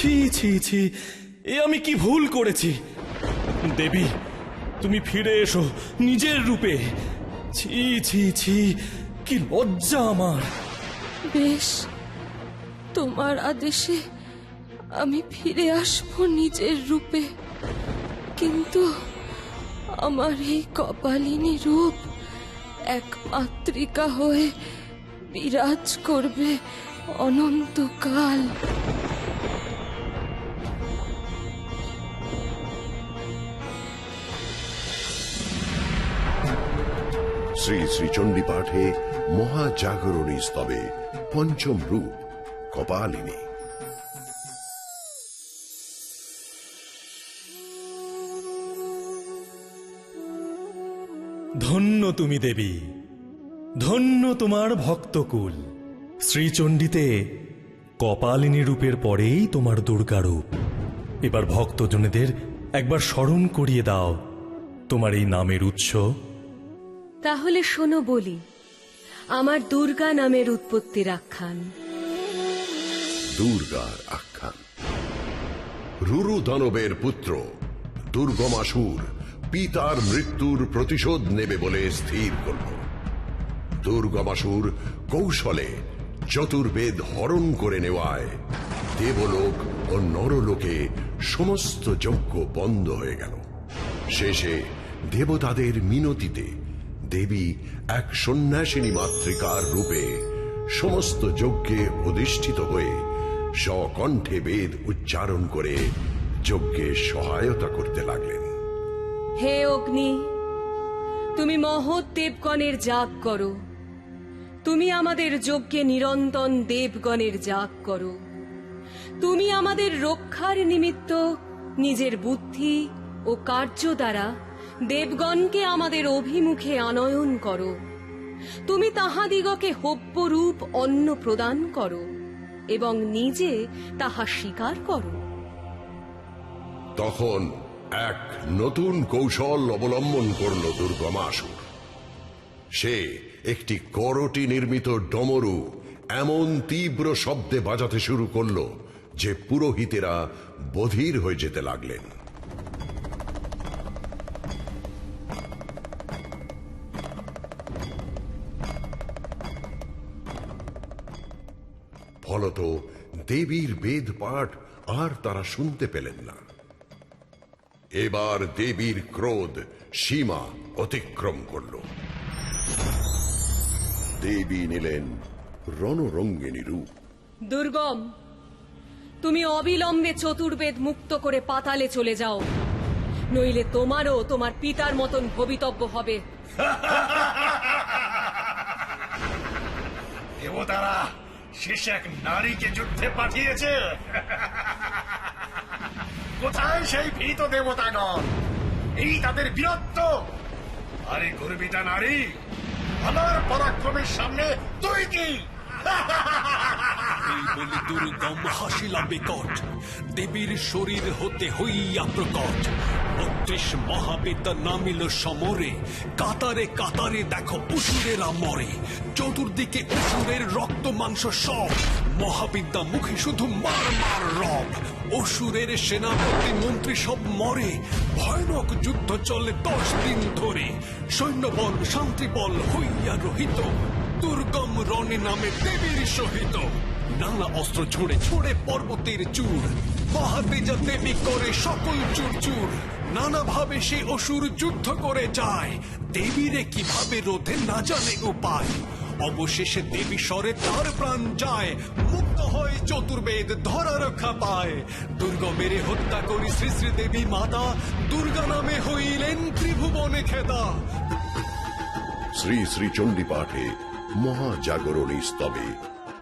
ছি ছি ছি, এ আমি কি ভুল করেছি? দেবী, তুমি ফিরে এসো নিজের রূপে। ছি ছি ছি, কি লজ্জা আমার। বেশ, তোমার আদেশে আমি ফিরে আসবো নিজের রূপে, কিন্তু আমার এই কপালিনী রূপ এক মাতৃকা হয়ে বিরাজ করবে অনন্তকাল। শ্রী শ্রী চণ্ডী পাঠে মহাজাগরণী স্তবে পঞ্চম রূপ কপালিনী। ধন্য তুমি দেবী, ধন্য তোমার ভক্তকুল। শ্রীচণ্ডীতে কপালিনী রূপের পরেই তোমার দুর্গা রূপ। এবার ভক্তজনেদের একবার স্মরণ করিয়ে দাও তোমার এই নামের উৎস। তাহলে শোনো বলি আমার দুর্গা নামের উৎপত্তির আখ্যান। দুর্গার আখ্যান। রুরু দানবের পুত্র দুর্গমাসুর পিতার মৃত্যুর প্রতিশোধ নেবে বলে স্থির করল। দুর্গমাসুর কৌশলে চতুর্বেদ হরণ করে নেওয়ায় দেবলোক ও নরলোকে সমস্ত যজ্ঞ বন্ধ হয়ে গেল। শেষে দেবতাদের মিনতিতে দেবী এক সন্ন্যাসিনী মাতৃকার রূপে সমস্ত যজ্ঞে অধিষ্ঠিত হয়ে স্বকণ্ঠে বেদ উচ্চারণ করে যজ্ঞে সহায়তা করতে লাগলেন। হে অগ্নি, তুমি মহৎ দেবগণের যাগ করো। তুমি আমাদের যজ্ঞে নিরন্তন দেবগণের যাগ করো। তুমি আমাদের রক্ষার নিমিত্ত নিজের বুদ্ধি ও কার্য দ্বারা দেবগণকে আমাদের অভিমুখে আনয়ন করো। তুমি তাহাদিগকে হব্যরূপ অন্ন প্রদান করো এবং নিজে তাহা স্বীকার করো। তখন এক নতুন কৌশল অবলম্বন করল দুর্গমাসুর। সে একটি করটি নির্মিত ডমরু এমন তীব্র শব্দে বাজাতে শুরু করল যে পুরোহিতেরা বধির হয়ে যেতে লাগলেন। ফলত দেবীর বেদ পাঠ আর তারা শুনতে পেলেন না। এবার দেবীর ক্রোধ সীমা অতিক্রম করল। দেবী নিলেন রণরঙ্গিনী রূপ। দুর্গম, তুমি অবিলম্বে চতুর্বেদ মুক্ত করে পাতালে চলে যাও, নইলে তোমারও তোমার পিতার মতন ভবিতব্য হবে। দেবতারা শেষ এক নারীকে যুদ্ধে পাঠিয়েছে। কোথায় সেই ভীত দেবতাগণ? এই তাদের বীরত্ব। আরে গর্বিতা নারী, আমার পরাক্রমের সামনে তুই কি? এই বলে দুর্গম হাসিলা বিকট, দেবীর শরীর হতে হইয়া প্রকট। ৩২ মহাবিদ্যা নামিল সমরে, কাতারে কাতারে দেখো অসুরেরা মরে। চতুর্দিকে অসুরের রক্ত মাংস সব, মহাবিদ্যা মুখে শুধু মার মার রব। অসুরের সেনাপতি মন্ত্রী সব মরে, ভয়ানক যুদ্ধ চলে 10 দিন ধরে। সৈন্যবল শান্তিবল হইয়া রহিত, দুর্গম রণে নামে দেবীর সহিত। নানা অস্ত্র ছুড়ে ছুড়ে পর্বতের চূড়, মহাতেজা দেবী করে সকল চুর চুর। নানা ভাবে সে অসুর যুদ্ধ করে যায়, দেবীরে কিভাবে রোধে না জানে উপায়। অবশেষে দেবী স্বরে তার প্রাণ যায়, মুক্ত হয় চতুর্বেদ ধরা রক্ষা পায়। দুর্গমেরে হত্যা করি শ্রী শ্রী দেবী মাতা, দুর্গা নামে হইলেন ত্রিভুবনে খেদা। শ্রী শ্রী চণ্ডী পাঠে মহাজাগরণী স্তবে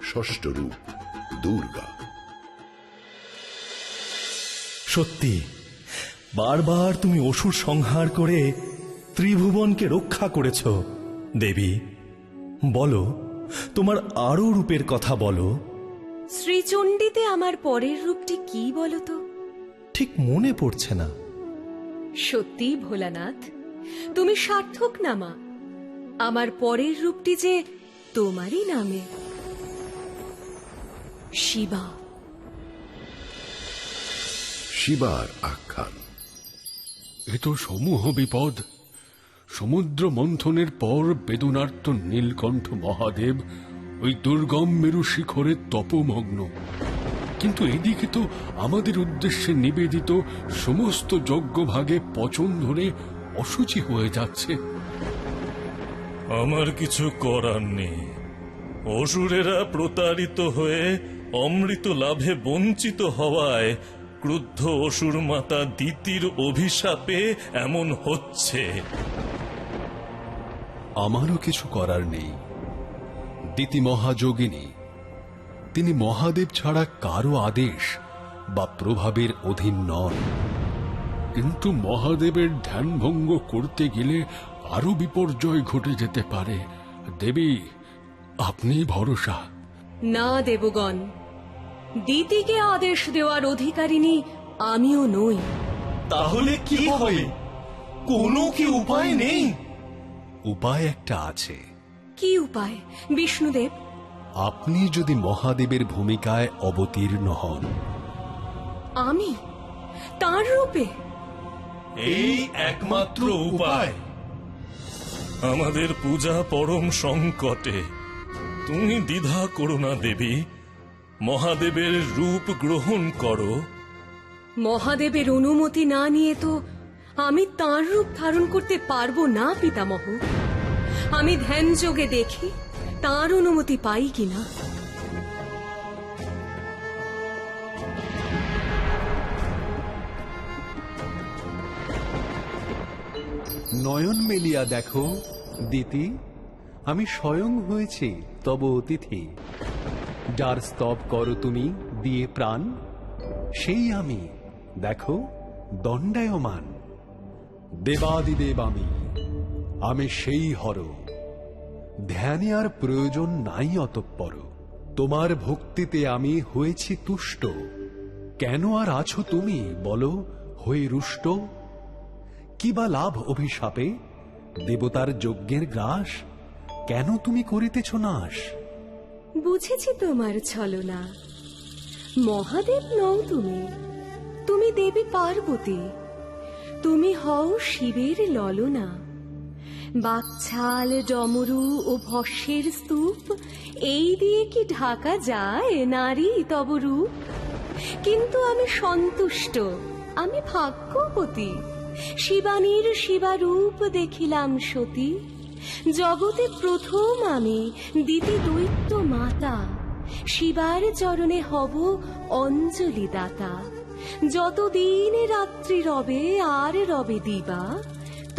ষষ্ঠ রূপ দুর্গা। সত্যি, বারবার তুমি অসুর সংহার করে ত্রিভুবনকে রক্ষা করেছ। দেবী, বলো তোমার আরো রূপের কথা বলো। শ্রীচণ্ডীতে আমার পরের রূপটি কি বলো তো? ঠিক মনে পড়ছে না। সত্যি ভোলানাথ, তুমি সার্থক না মা। আমার পরের রূপটি যে তোমারই নামে, শিবা। শিবার আখ্যান। এ তো সমূহ বিপদ। সমুদ্র মন্থনের পর বেদনার্ত নীলকণ্ঠ মহাদেব ওই দুর্গম মেরু শিখরে তপমগ্ন, কিন্তু এদিকে তো আমাদের উদ্দেশ্যে নিবেদিত সমস্ত যজ্ঞভাগে পচন ধরে অশুচি হয়ে যাচ্ছে। আমার কিছু করার নেই। অসুরেরা প্রতারিত হয়ে অমৃত লাভে বঞ্চিত হওয়ায় ক্রুদ্ধ অসুর মাতা দিতির অভিশাপে এমন হচ্ছে। আমারও কিছু করার নেই। দিতি মহাযোগিনী, তিনি মহাদেব ছাড়া কারো আদেশ বা প্রভাবের অধীন নন, কিন্তু মহাদেবের ধ্যানভঙ্গ করতে গেলে আরো বিপর্যয় ঘটে যেতে পারে। দেবী, আপনি ভরসা। না দেবগণ, দিতিকে আদেশ দেওয়ার অধিকারিণী আমিও নই। তাহলে কি হবে? কোনো কি উপায় নেই? উপায় একটা আছে। কি উপায় বিষ্ণুদেব? আপনি যদি মহাদেবের ভূমিকায় অবতীর্ণ হন। আমি তার রূপে? এই একমাত্র উপায়। আমাদের পূজা পরম সংকটে, তুমি দ্বিধা করো না দেবী, মহাদেবের রূপ গ্রহণ করো। মহাদেবের অনুমতি না নিয়ে তো আমি তার রূপ ধারণ করতে পারবো না পিতামহ। আমি ধ্যান যোগে দেখি তার অনুমতি পাই কিনা। নয়ন মেলিয়া দেখো দিতি, আমি স্বয়ং হয়েছি তব অতিথি। যার স্তব করো তুমি দিয়ে প্রাণ, সেই আমি দেখো দণ্ডায়মান। দেবাদিদেব আমি সেই হর। ধ্যানে আর প্রয়োজন নাই অতঃপর। তোমার ভক্তিতে আমি হয়েছি তুষ্ট। কেন আর আছো তুমি বলো হয়ে রুষ্ট? কি বা লাভ অভিশাপে দেবতার যজ্ঞের গ্রাস? কেন তুমি করিতেছ নাশ? বুঝেছি তোমার ছলনা। মহাদেব নও তুমি, তুমি দেবী পার্বতী। তুমি হও শিবের ললনা। বাকছাল, ডমরু ও ভস্যের স্তূপ, এই দিয়ে কি ঢাকা যায় নারী তব রূপ? কিন্তু আমি সন্তুষ্ট, আমি ভাগ্যবতী। শিবানীর শিবারূপ দেখিলাম সতী। জগতে প্রথম আমি দিতি দৈত্য মাতা। শিবার চরণে হব অঞ্জলি দাতা। যতদিন রাত্রি রবে আর রবে দিবা,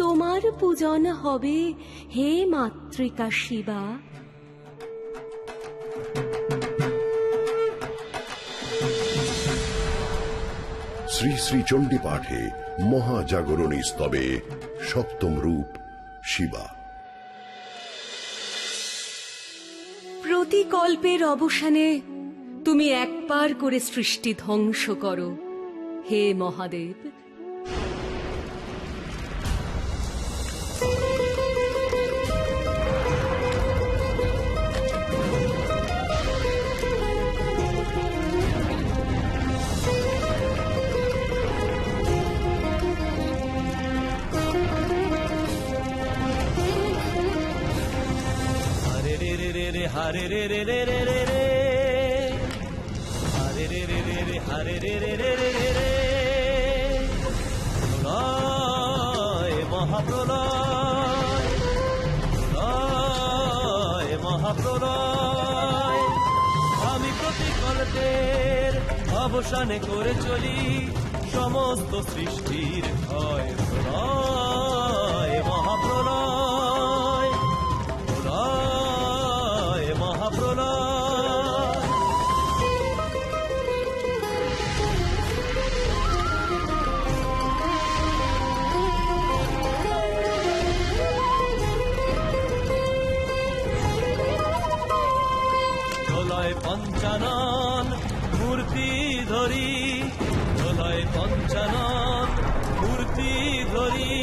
তোমার পূজন হবে হে মাতৃকা শিবা। শ্রী শ্রী চণ্ডী পাঠে মহাজাগরণী স্তবে সপ্তম রূপ শিবা। প্রতিকল্পের অবসানে তুমি একবার করে সৃষ্টি ধ্বংস করো হে মহাদেব। हरे रे रे रे रे रे रे हरे रे रे रे रे हरे रे रे रे रे रे रे প্রলয় মহাপ্রলয়, প্রলয় মহাপ্রলয়। আমি প্রতিকল্পের অবসানে করে চলি সমস্ত সৃষ্টির ক্ষয়। প্রলয় মহাপ্রলয়, প্রলয় মহাপ্রলয়। প্রলয় পঞ্চানন মূর্তি ধরি, প্রলয় পঞ্চানন মূর্তি ধরি।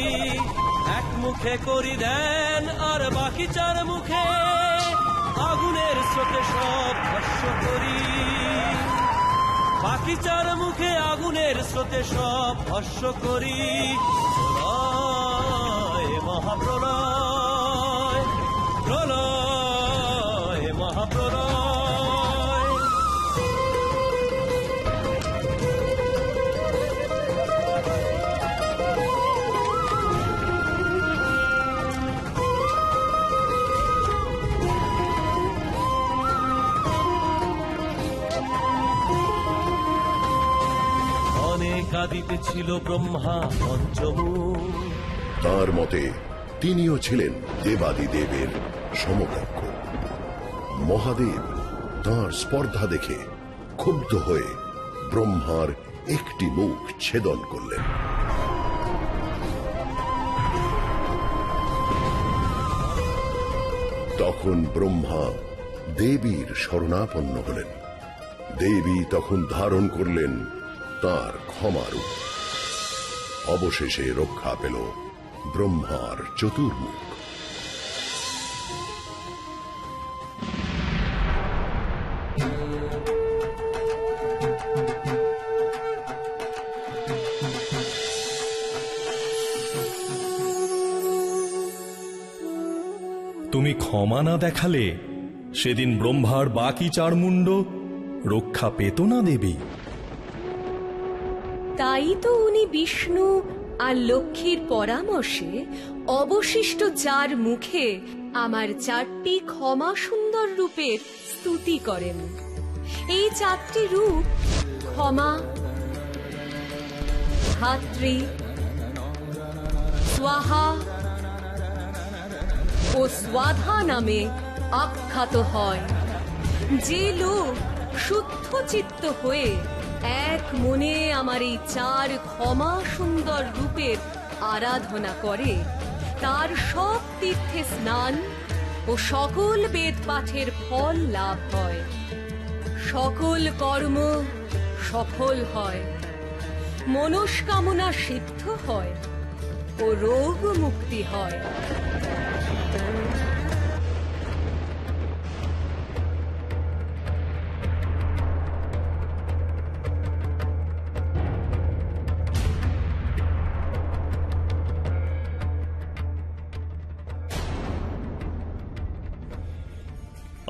এক মুখে করি দেন আর বাকি চার মুখে আগুনের স্রোতে সব ভস্য করি। বাকি চার মুখে আগুনের স্রোতে সব ভস্য করি। প্রলয় মহাপ্রলয়, প্রলয় মহাপ্রলয়। কাঁদিতে ছিল ব্রহ্মা পঞ্চমুখ। তার মতে তিনিও ছিলেন দেবাদিদেবের সমকক্ষ। মহাদেব তাঁর স্পর্ধা দেখে ক্ষুব্ধ হয়ে ব্রহ্মার একটি মুখ ছেদন করলেন। তখন ব্রহ্মা দেবীর শরণাপন্ন হলেন। দেবী তখন ধারণ করলেন তার ক্ষমারূপ। অবশেষে রক্ষা পেল ব্রহ্মার চতুর্মুখ। তুমি ক্ষমা না দেখালে সেদিন ব্রহ্মার বাকি চার মুন্ড রক্ষা পেত না দেবী। তাই তো উনি বিষ্ণু আর লক্ষ্মীর পরামর্শে অবশিষ্ট চার মুখে আমার চারটি ক্ষমা সুন্দর রূপের স্তুতি করেন। এই চারটি রূপ ক্ষমা, ধাত্রী, স্বাহা ও স্বাধা নামে আখ্যাত হয়। যে লোক শুদ্ধ চিত্ত হয়ে এক মনে আমার এই চার ক্ষমা সুন্দর রূপের আরাধনা করে, তার সব তীর্থে স্নান ও সকল বেদ পাঠের ফল লাভ হয়। সকল কর্ম সফল হয়, মনস্কামনা সিদ্ধ হয় ও রোগ মুক্তি হয়।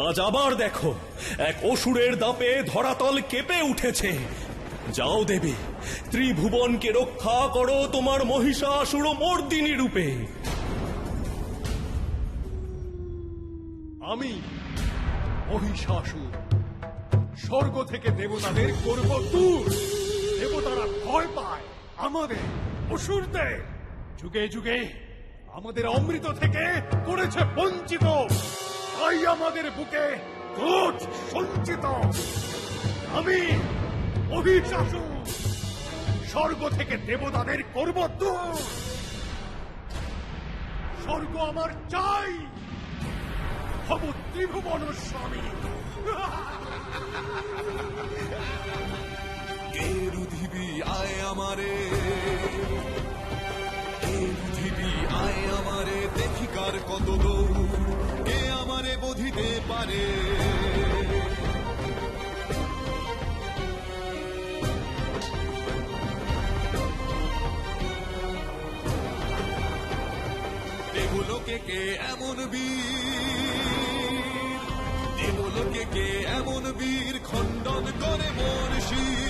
আজ আবার দেখো এক অসুরের দাপে ধরাতল কেঁপে উঠেছে। যাও দেবী, ত্রিভুবনকে রক্ষা করো তোমার মহিষাসুর মর্দিনী রূপে। আমি মহিষাসুর স্বর্গ থেকে দেবতাদের করব দূর। দেবতারা ভয় পায় আমাদের অসুরদের। যুগে যুগে আমাদের অমৃত থেকে করেছে বঞ্চিত, তাই আমাদের বুকে ক্রোধ সঞ্চিত। আমি মহিষাসুর স্বর্গ থেকে দেবতাদের করব দূর। স্বর্গ আমার চাই, হব ত্রিভুবন স্বামী। কে রুধিবি আয় আমারে, কে রুধিবি আয় আমারে, দেখি কার কত দৌড়, কে আমারে বোধিতে পারে। দেবলোকে কে এমন বীর, দেবলোকে কে এমন বীর, খণ্ডন করে মোর শির।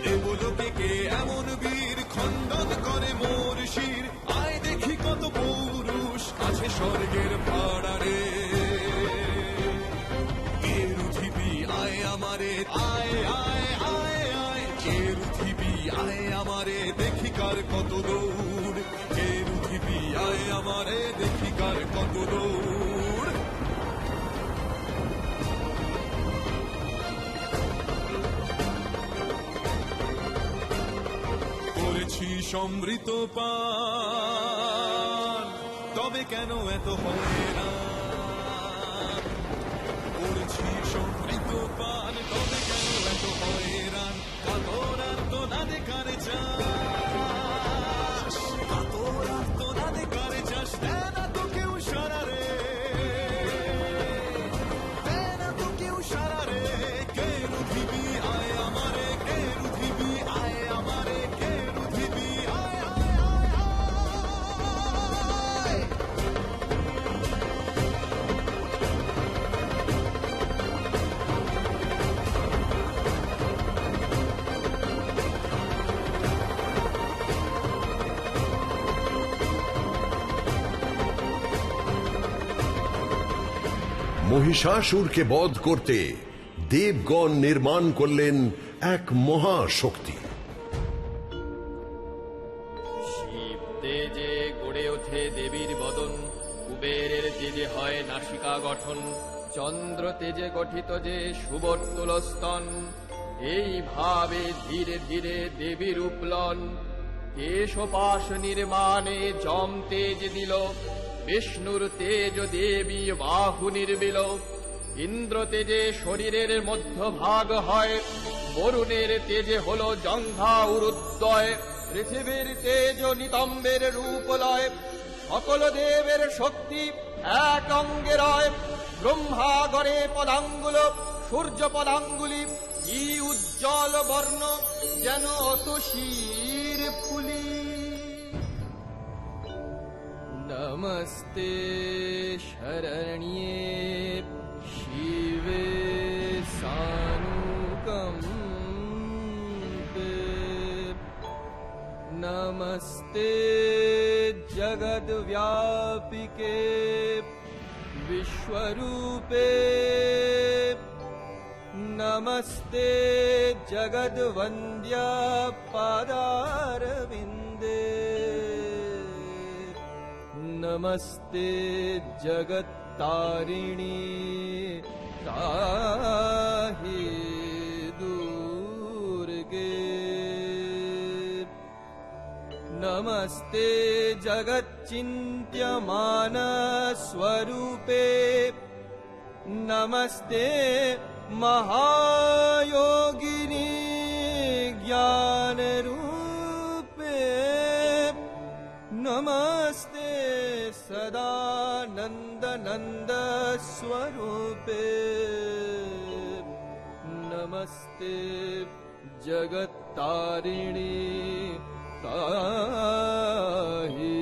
দেবলোকে কে এমন বীর, খণ্ডন করে মোর শির। আয় দেখি কত পৌরুষ আছে স্বর্গের পাড়ারে। কে রুধিবি আয় আমারে, আয় আয় আয় আয়, কে রুধিবি আয় আমারে, দেখি কার কত দৌড়। কে রুধিবি আয় আমারে, দেখি কার কত দৌড়। করেছি সমৃত পান, তবে কেন এত হয়রান। করেছি সমৃত পান, তবে কেন এত হয়রান। কাতর আর্তনাদে কারে চাস, কাতর আর্তনাদে কারে চাস। দেনা তো কেউ সারা রে, দেনা তো মহিষাসুরকে বধ করতে দেবগণ নির্মাণ করলেন এক মহাশক্তি। শিব তেজে গড়ে ওঠে দেবীর বদন, কুবেরের তেজে হয় নাসিকা গঠন, চন্দ্র তেজে গঠিত যে সুবর্তুল স্তন, এইভাবে ধীরে ধীরে দেবীর উপলন। কেশপাশ নির্মাণে যম তেজ দিল, বিষ্ণুর তেজ দেবী বাহু নির্বিল। ইন্দ্র তেজে শরীরের মধ্যভাগ হয়, বরুণের তেজে হল জঙ্ঘা উরুদ্বয়। পৃথিবীর তেজ নিতম্বের রূপ লয়, সকল দেবের শক্তি এক অঙ্গে রয়। ব্রহ্মা গড়ে পদাঙ্গুল, সূর্য পদাঙ্গুলি, কি উজ্জ্বল বর্ণ যেন অতশীর ফুলি। নমস্তে শরণ্যে শিবে সানুকম্পে, নমস্তে জগদ্ব্যাপিকে বিশ্বরূপে, नमस्ते जगद्वन्द्या पादारविन्दे, नमस्ते जगत्तारिणी त्राहि दुर्गे, नमस्ते जगच्चिन्त्यमान स्वरूपे, नमस्ते महायोगिनी ज्ञान रूपे, नमस्ते सदानंद नंद स्वरूपे, नमस्ते जगत्तारिणी त्राहि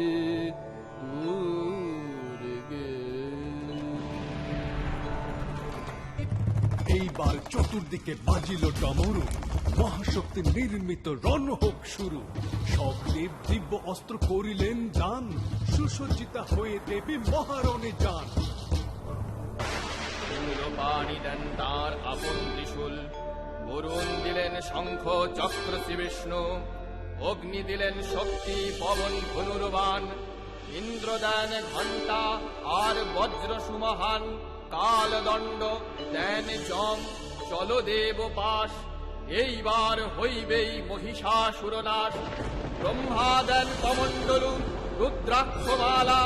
এইবার চতুর্দিকে বাজিল ডমরু, মহাশক্তি নির্মিত রণহোক শুরু। সব দেব দিব্য অস্ত্র করিলেন দান, সুসজ্জিতা হয়ে দেবী মহারণে যান। পানি দেন তার আপন ত্রিশূল, বরুণ দিলেন শঙ্খ চক্র শ্রী বিষ্ণু, অগ্নি দিলেন শক্তি পবন ধনুর্বাণ, ইন্দ্র দেন ঘণ্টা আর বজ্র সুমহান, কালদণ্ড দেন যম জলদেব পাশ, এইবার হইবেই মহিষাসুর নাশ। ব্রহ্মা দেন কমণ্ডলু রুদ্রাক্ষমালা,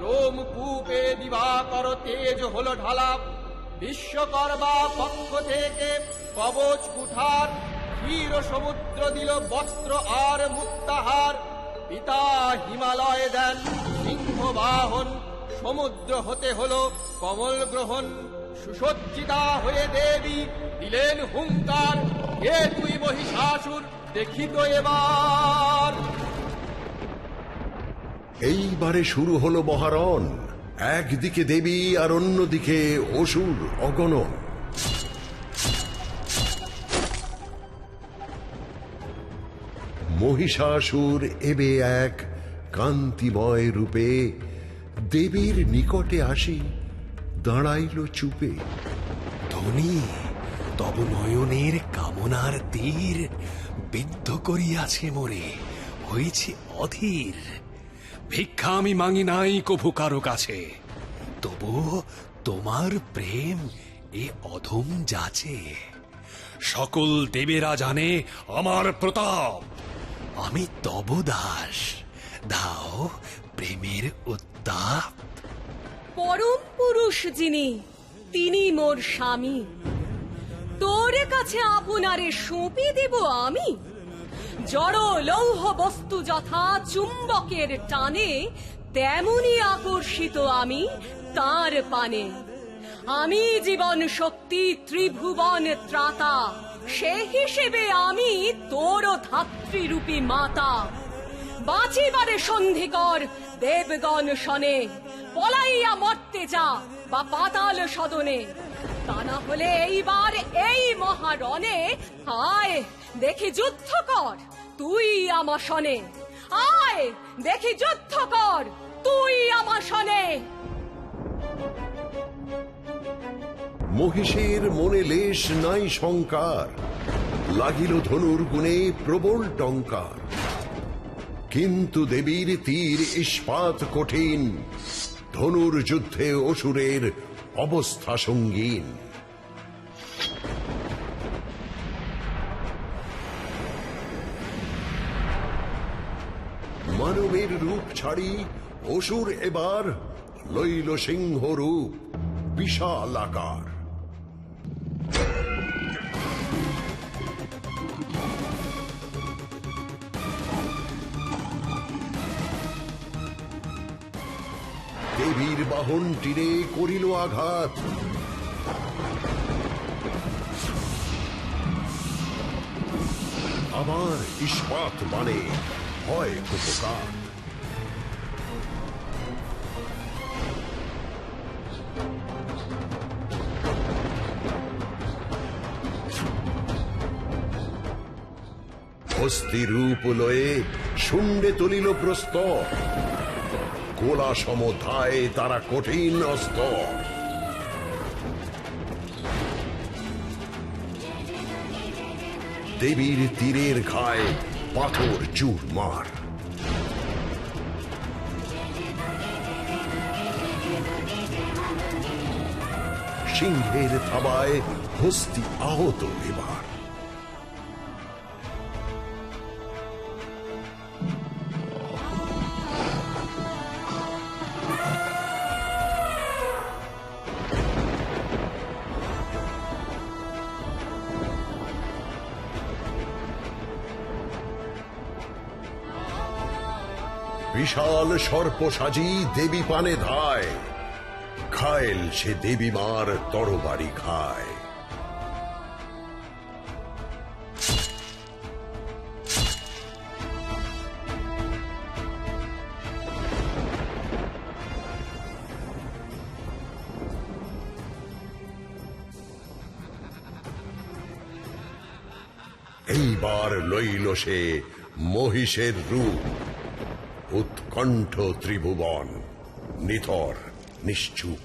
রোমকূপে দিবাকর তেজ হল ঢালা। বিশ্বকর্মা পক্ষ থেকে কবচ কুঠার, ক্ষীর সমুদ্র দিল বস্ত্র আর মুক্তাহার। পিতা হিমালয় দেন সিংহ বাহন, সমুদ্র হতে হল কমল গ্রহণ। সুসজ্জিতা হয়ে দেবী দিলেন হুঙ্কার, হে তুই মহিষাসুর দেখিত এবার। এইবারে শুরু হলো মহারণ, একদিকে দেবী আর অন্যদিকে অসুর অগণন। মহিষাসুর এবে এক কান্তিময় রূপে দেবীর নিকটে আসি দাঁড়াইল চুপে। ধনী তব নয়নের কামনার তীর বিদ্ধ করিয়াছে মোরে, হয়েছে অধীর। ভিক্ষা আমি মাঙি নাই কভু কারো কাছে, তবু তোমার প্রেম এ অধম যাচে। সকল দেবেরা জানে আমার প্রতাপ, আমি তব দাস, দাও প্রেমের উত্তাপ। পরম পুরুষ যিনি, তিনি মোর স্বামী, তোর কাছে আপনারে সঁপি দেব আমি। জড় লৌহ বস্তু যথা চুম্বকের টানে, তেমনি আকর্ষিত আমি তার পানে। আমি জীবন শক্তি ত্রিভুবন ত্রাতা, সে হিসেবে আমি তোর ধাত্রীরূপী মাতা। বাঁচিবারে সন্ধি কর দেবগণ শনে, পলাইয়া মরতে যা বা পাতাল সদনে। তা না হলে এইবার এই মহারণে আয় দেখি যুদ্ধ কর তুই আমার শনে। আয় দেখি যুদ্ধ কর তুই আমার শনে। মহিষের মনে লেশ নাই শঙ্কার, লাগিল ধনুর গুণে প্রবল টঙ্কার। কিন্তু দেবীর তীর ইস্পাত কঠিন, ধনুর যুদ্ধে অসুরের অবস্থা সঙ্গীন। মানবের রূপ ছাড়ি অসুর এবার লইল সিংহ রূপ বিশাল আকার। দেবীর বাহন তীরে করিল আঘাত, আবার ইস্পাত মানে হয় উপকার। হস্তি রূপ লয়ে শুন্ডে তুলিল প্রস্তর, গোলা সমধায় তারা কঠিন অস্তর। দেবীর তীরের ঘায়ে পাথর চুরমার, সিংহের থাবায় হস্তি আহত এবার। বিশাল সর্প সাজি দেবী পানে ধায়, খায়েল সে দেবী মার তরবারি খায়। এইবার লইল সে মহিষের রূপ, উৎকণ্ঠ ত্রিভুবন নিথর নিশ্চুপ।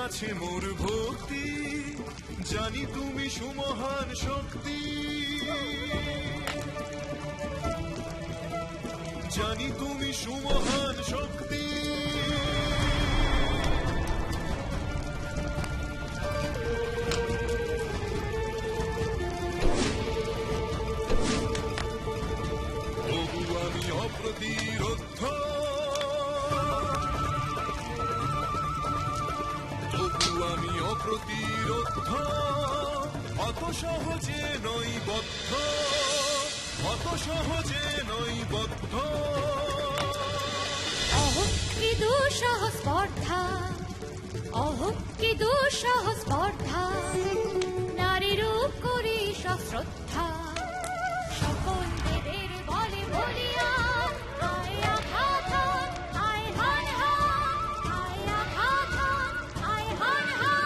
আছে মোর ভক্তি, জানি তুমি সুমহান শক্তি, জানি তুমি সুমহান শক্তি। তবু আমি অপ্রতিরোধ্য, আমি অপ্রতিরোধ্য, অত সহজে নই বদ্ধ, অত সহজে নই বদ্ধ। অহো কি দুঃসহ স্পর্ধা, অহো কি দুঃসহ স্পর্ধা, নারী রূপ করি সশ্রদ্ধা, সকল দেবের বলে বলিয়া আয় আঘাত, আয় হান হান, আয় আঘাত, আয় হান হান।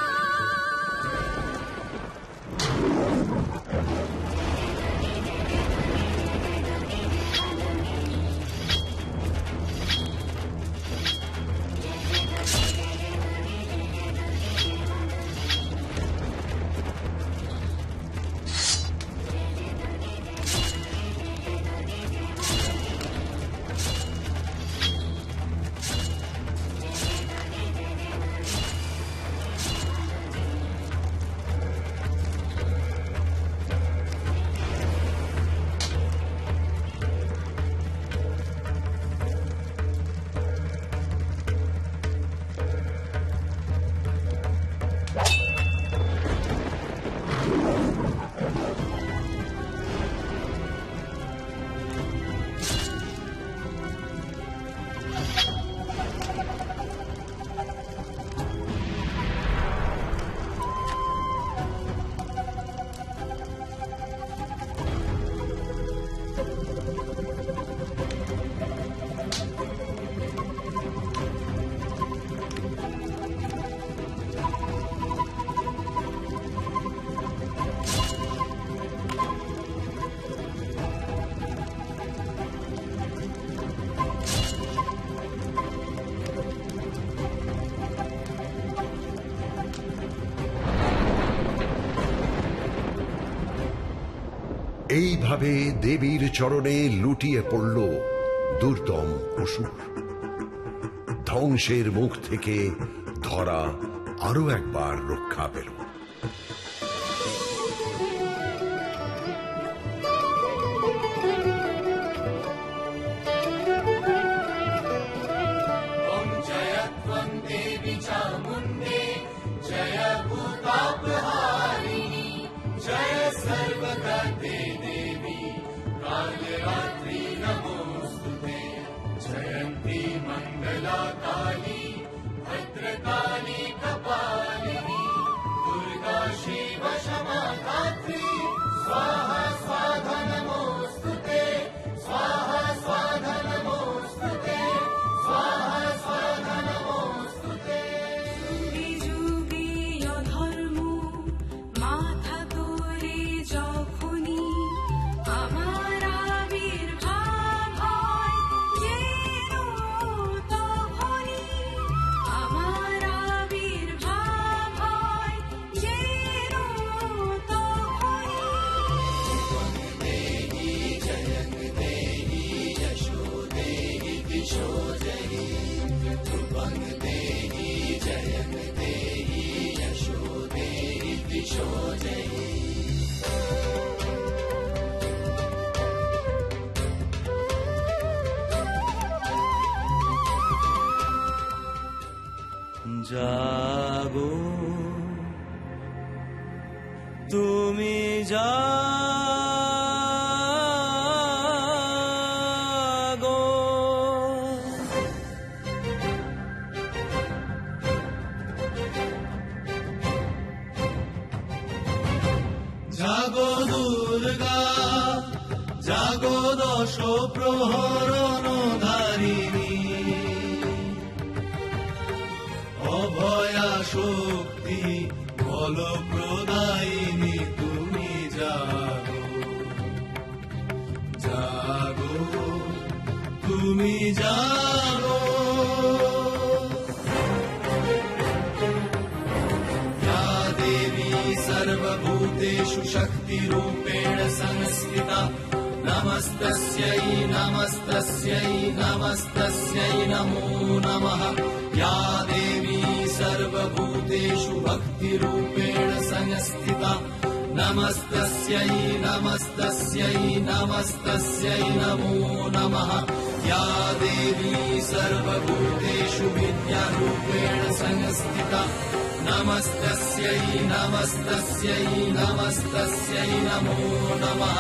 এইভাবে দেবীর চরণে লুটিয়ে পড়ল দুর্দম অসুর। ধ্বংসের মুখ থেকে ধরা আরো একবার রক্ষা পেল। যুগে যুগে অধর্ম মাথা তোলে যখনই, আমার আবির্ভাব হয় যেন তখনই, আমার আবির্ভাব হয় যেন তখনই। জাগো তুমি জাগো, জাগো দুর্গা জাগো দশ প্রহরণ ধারিণী, অভয়া শক্তি বল প্রদায়িনী তুমি জাগো, জাগো তুমি জাগো। या देवी सर्वभूतेषु शक्तिरूपेण संस्थिता, नमस्तस्यै नमस्तस्यै नमस्तस्यै नमो नमः। या देवी सर्वभूतेषु भक्तिरूपेण संस्थिता, नमस्तस्यै नमस्तस्यै नमस्तस्यै नमो नमः। या देवी सर्वभूतेषु विद्यारूपेण संस्थिता, नमस्तस्यै नमस्तस्यै नमस्तस्यै नमो नमः।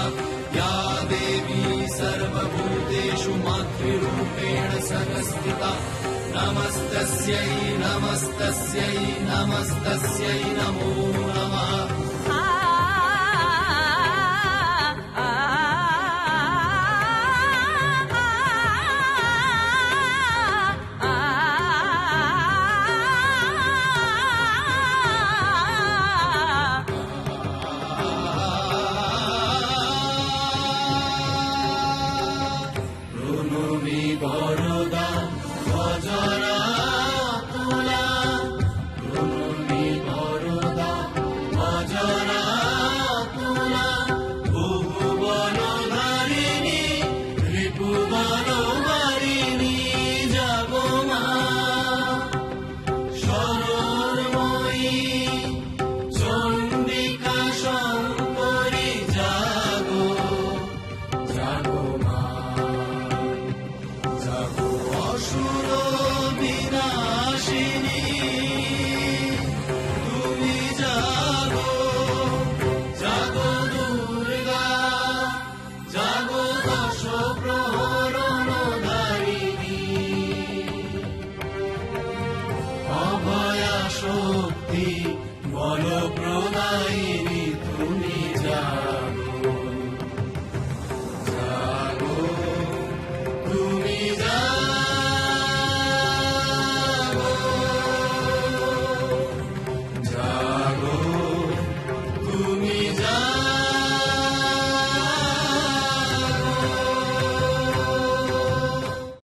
या देवी सर्वभूतेषु मातृरूपेण संस्थिता, नमस्तस्यै नमस्तस्यै नमस्तस्यै नमो नमः।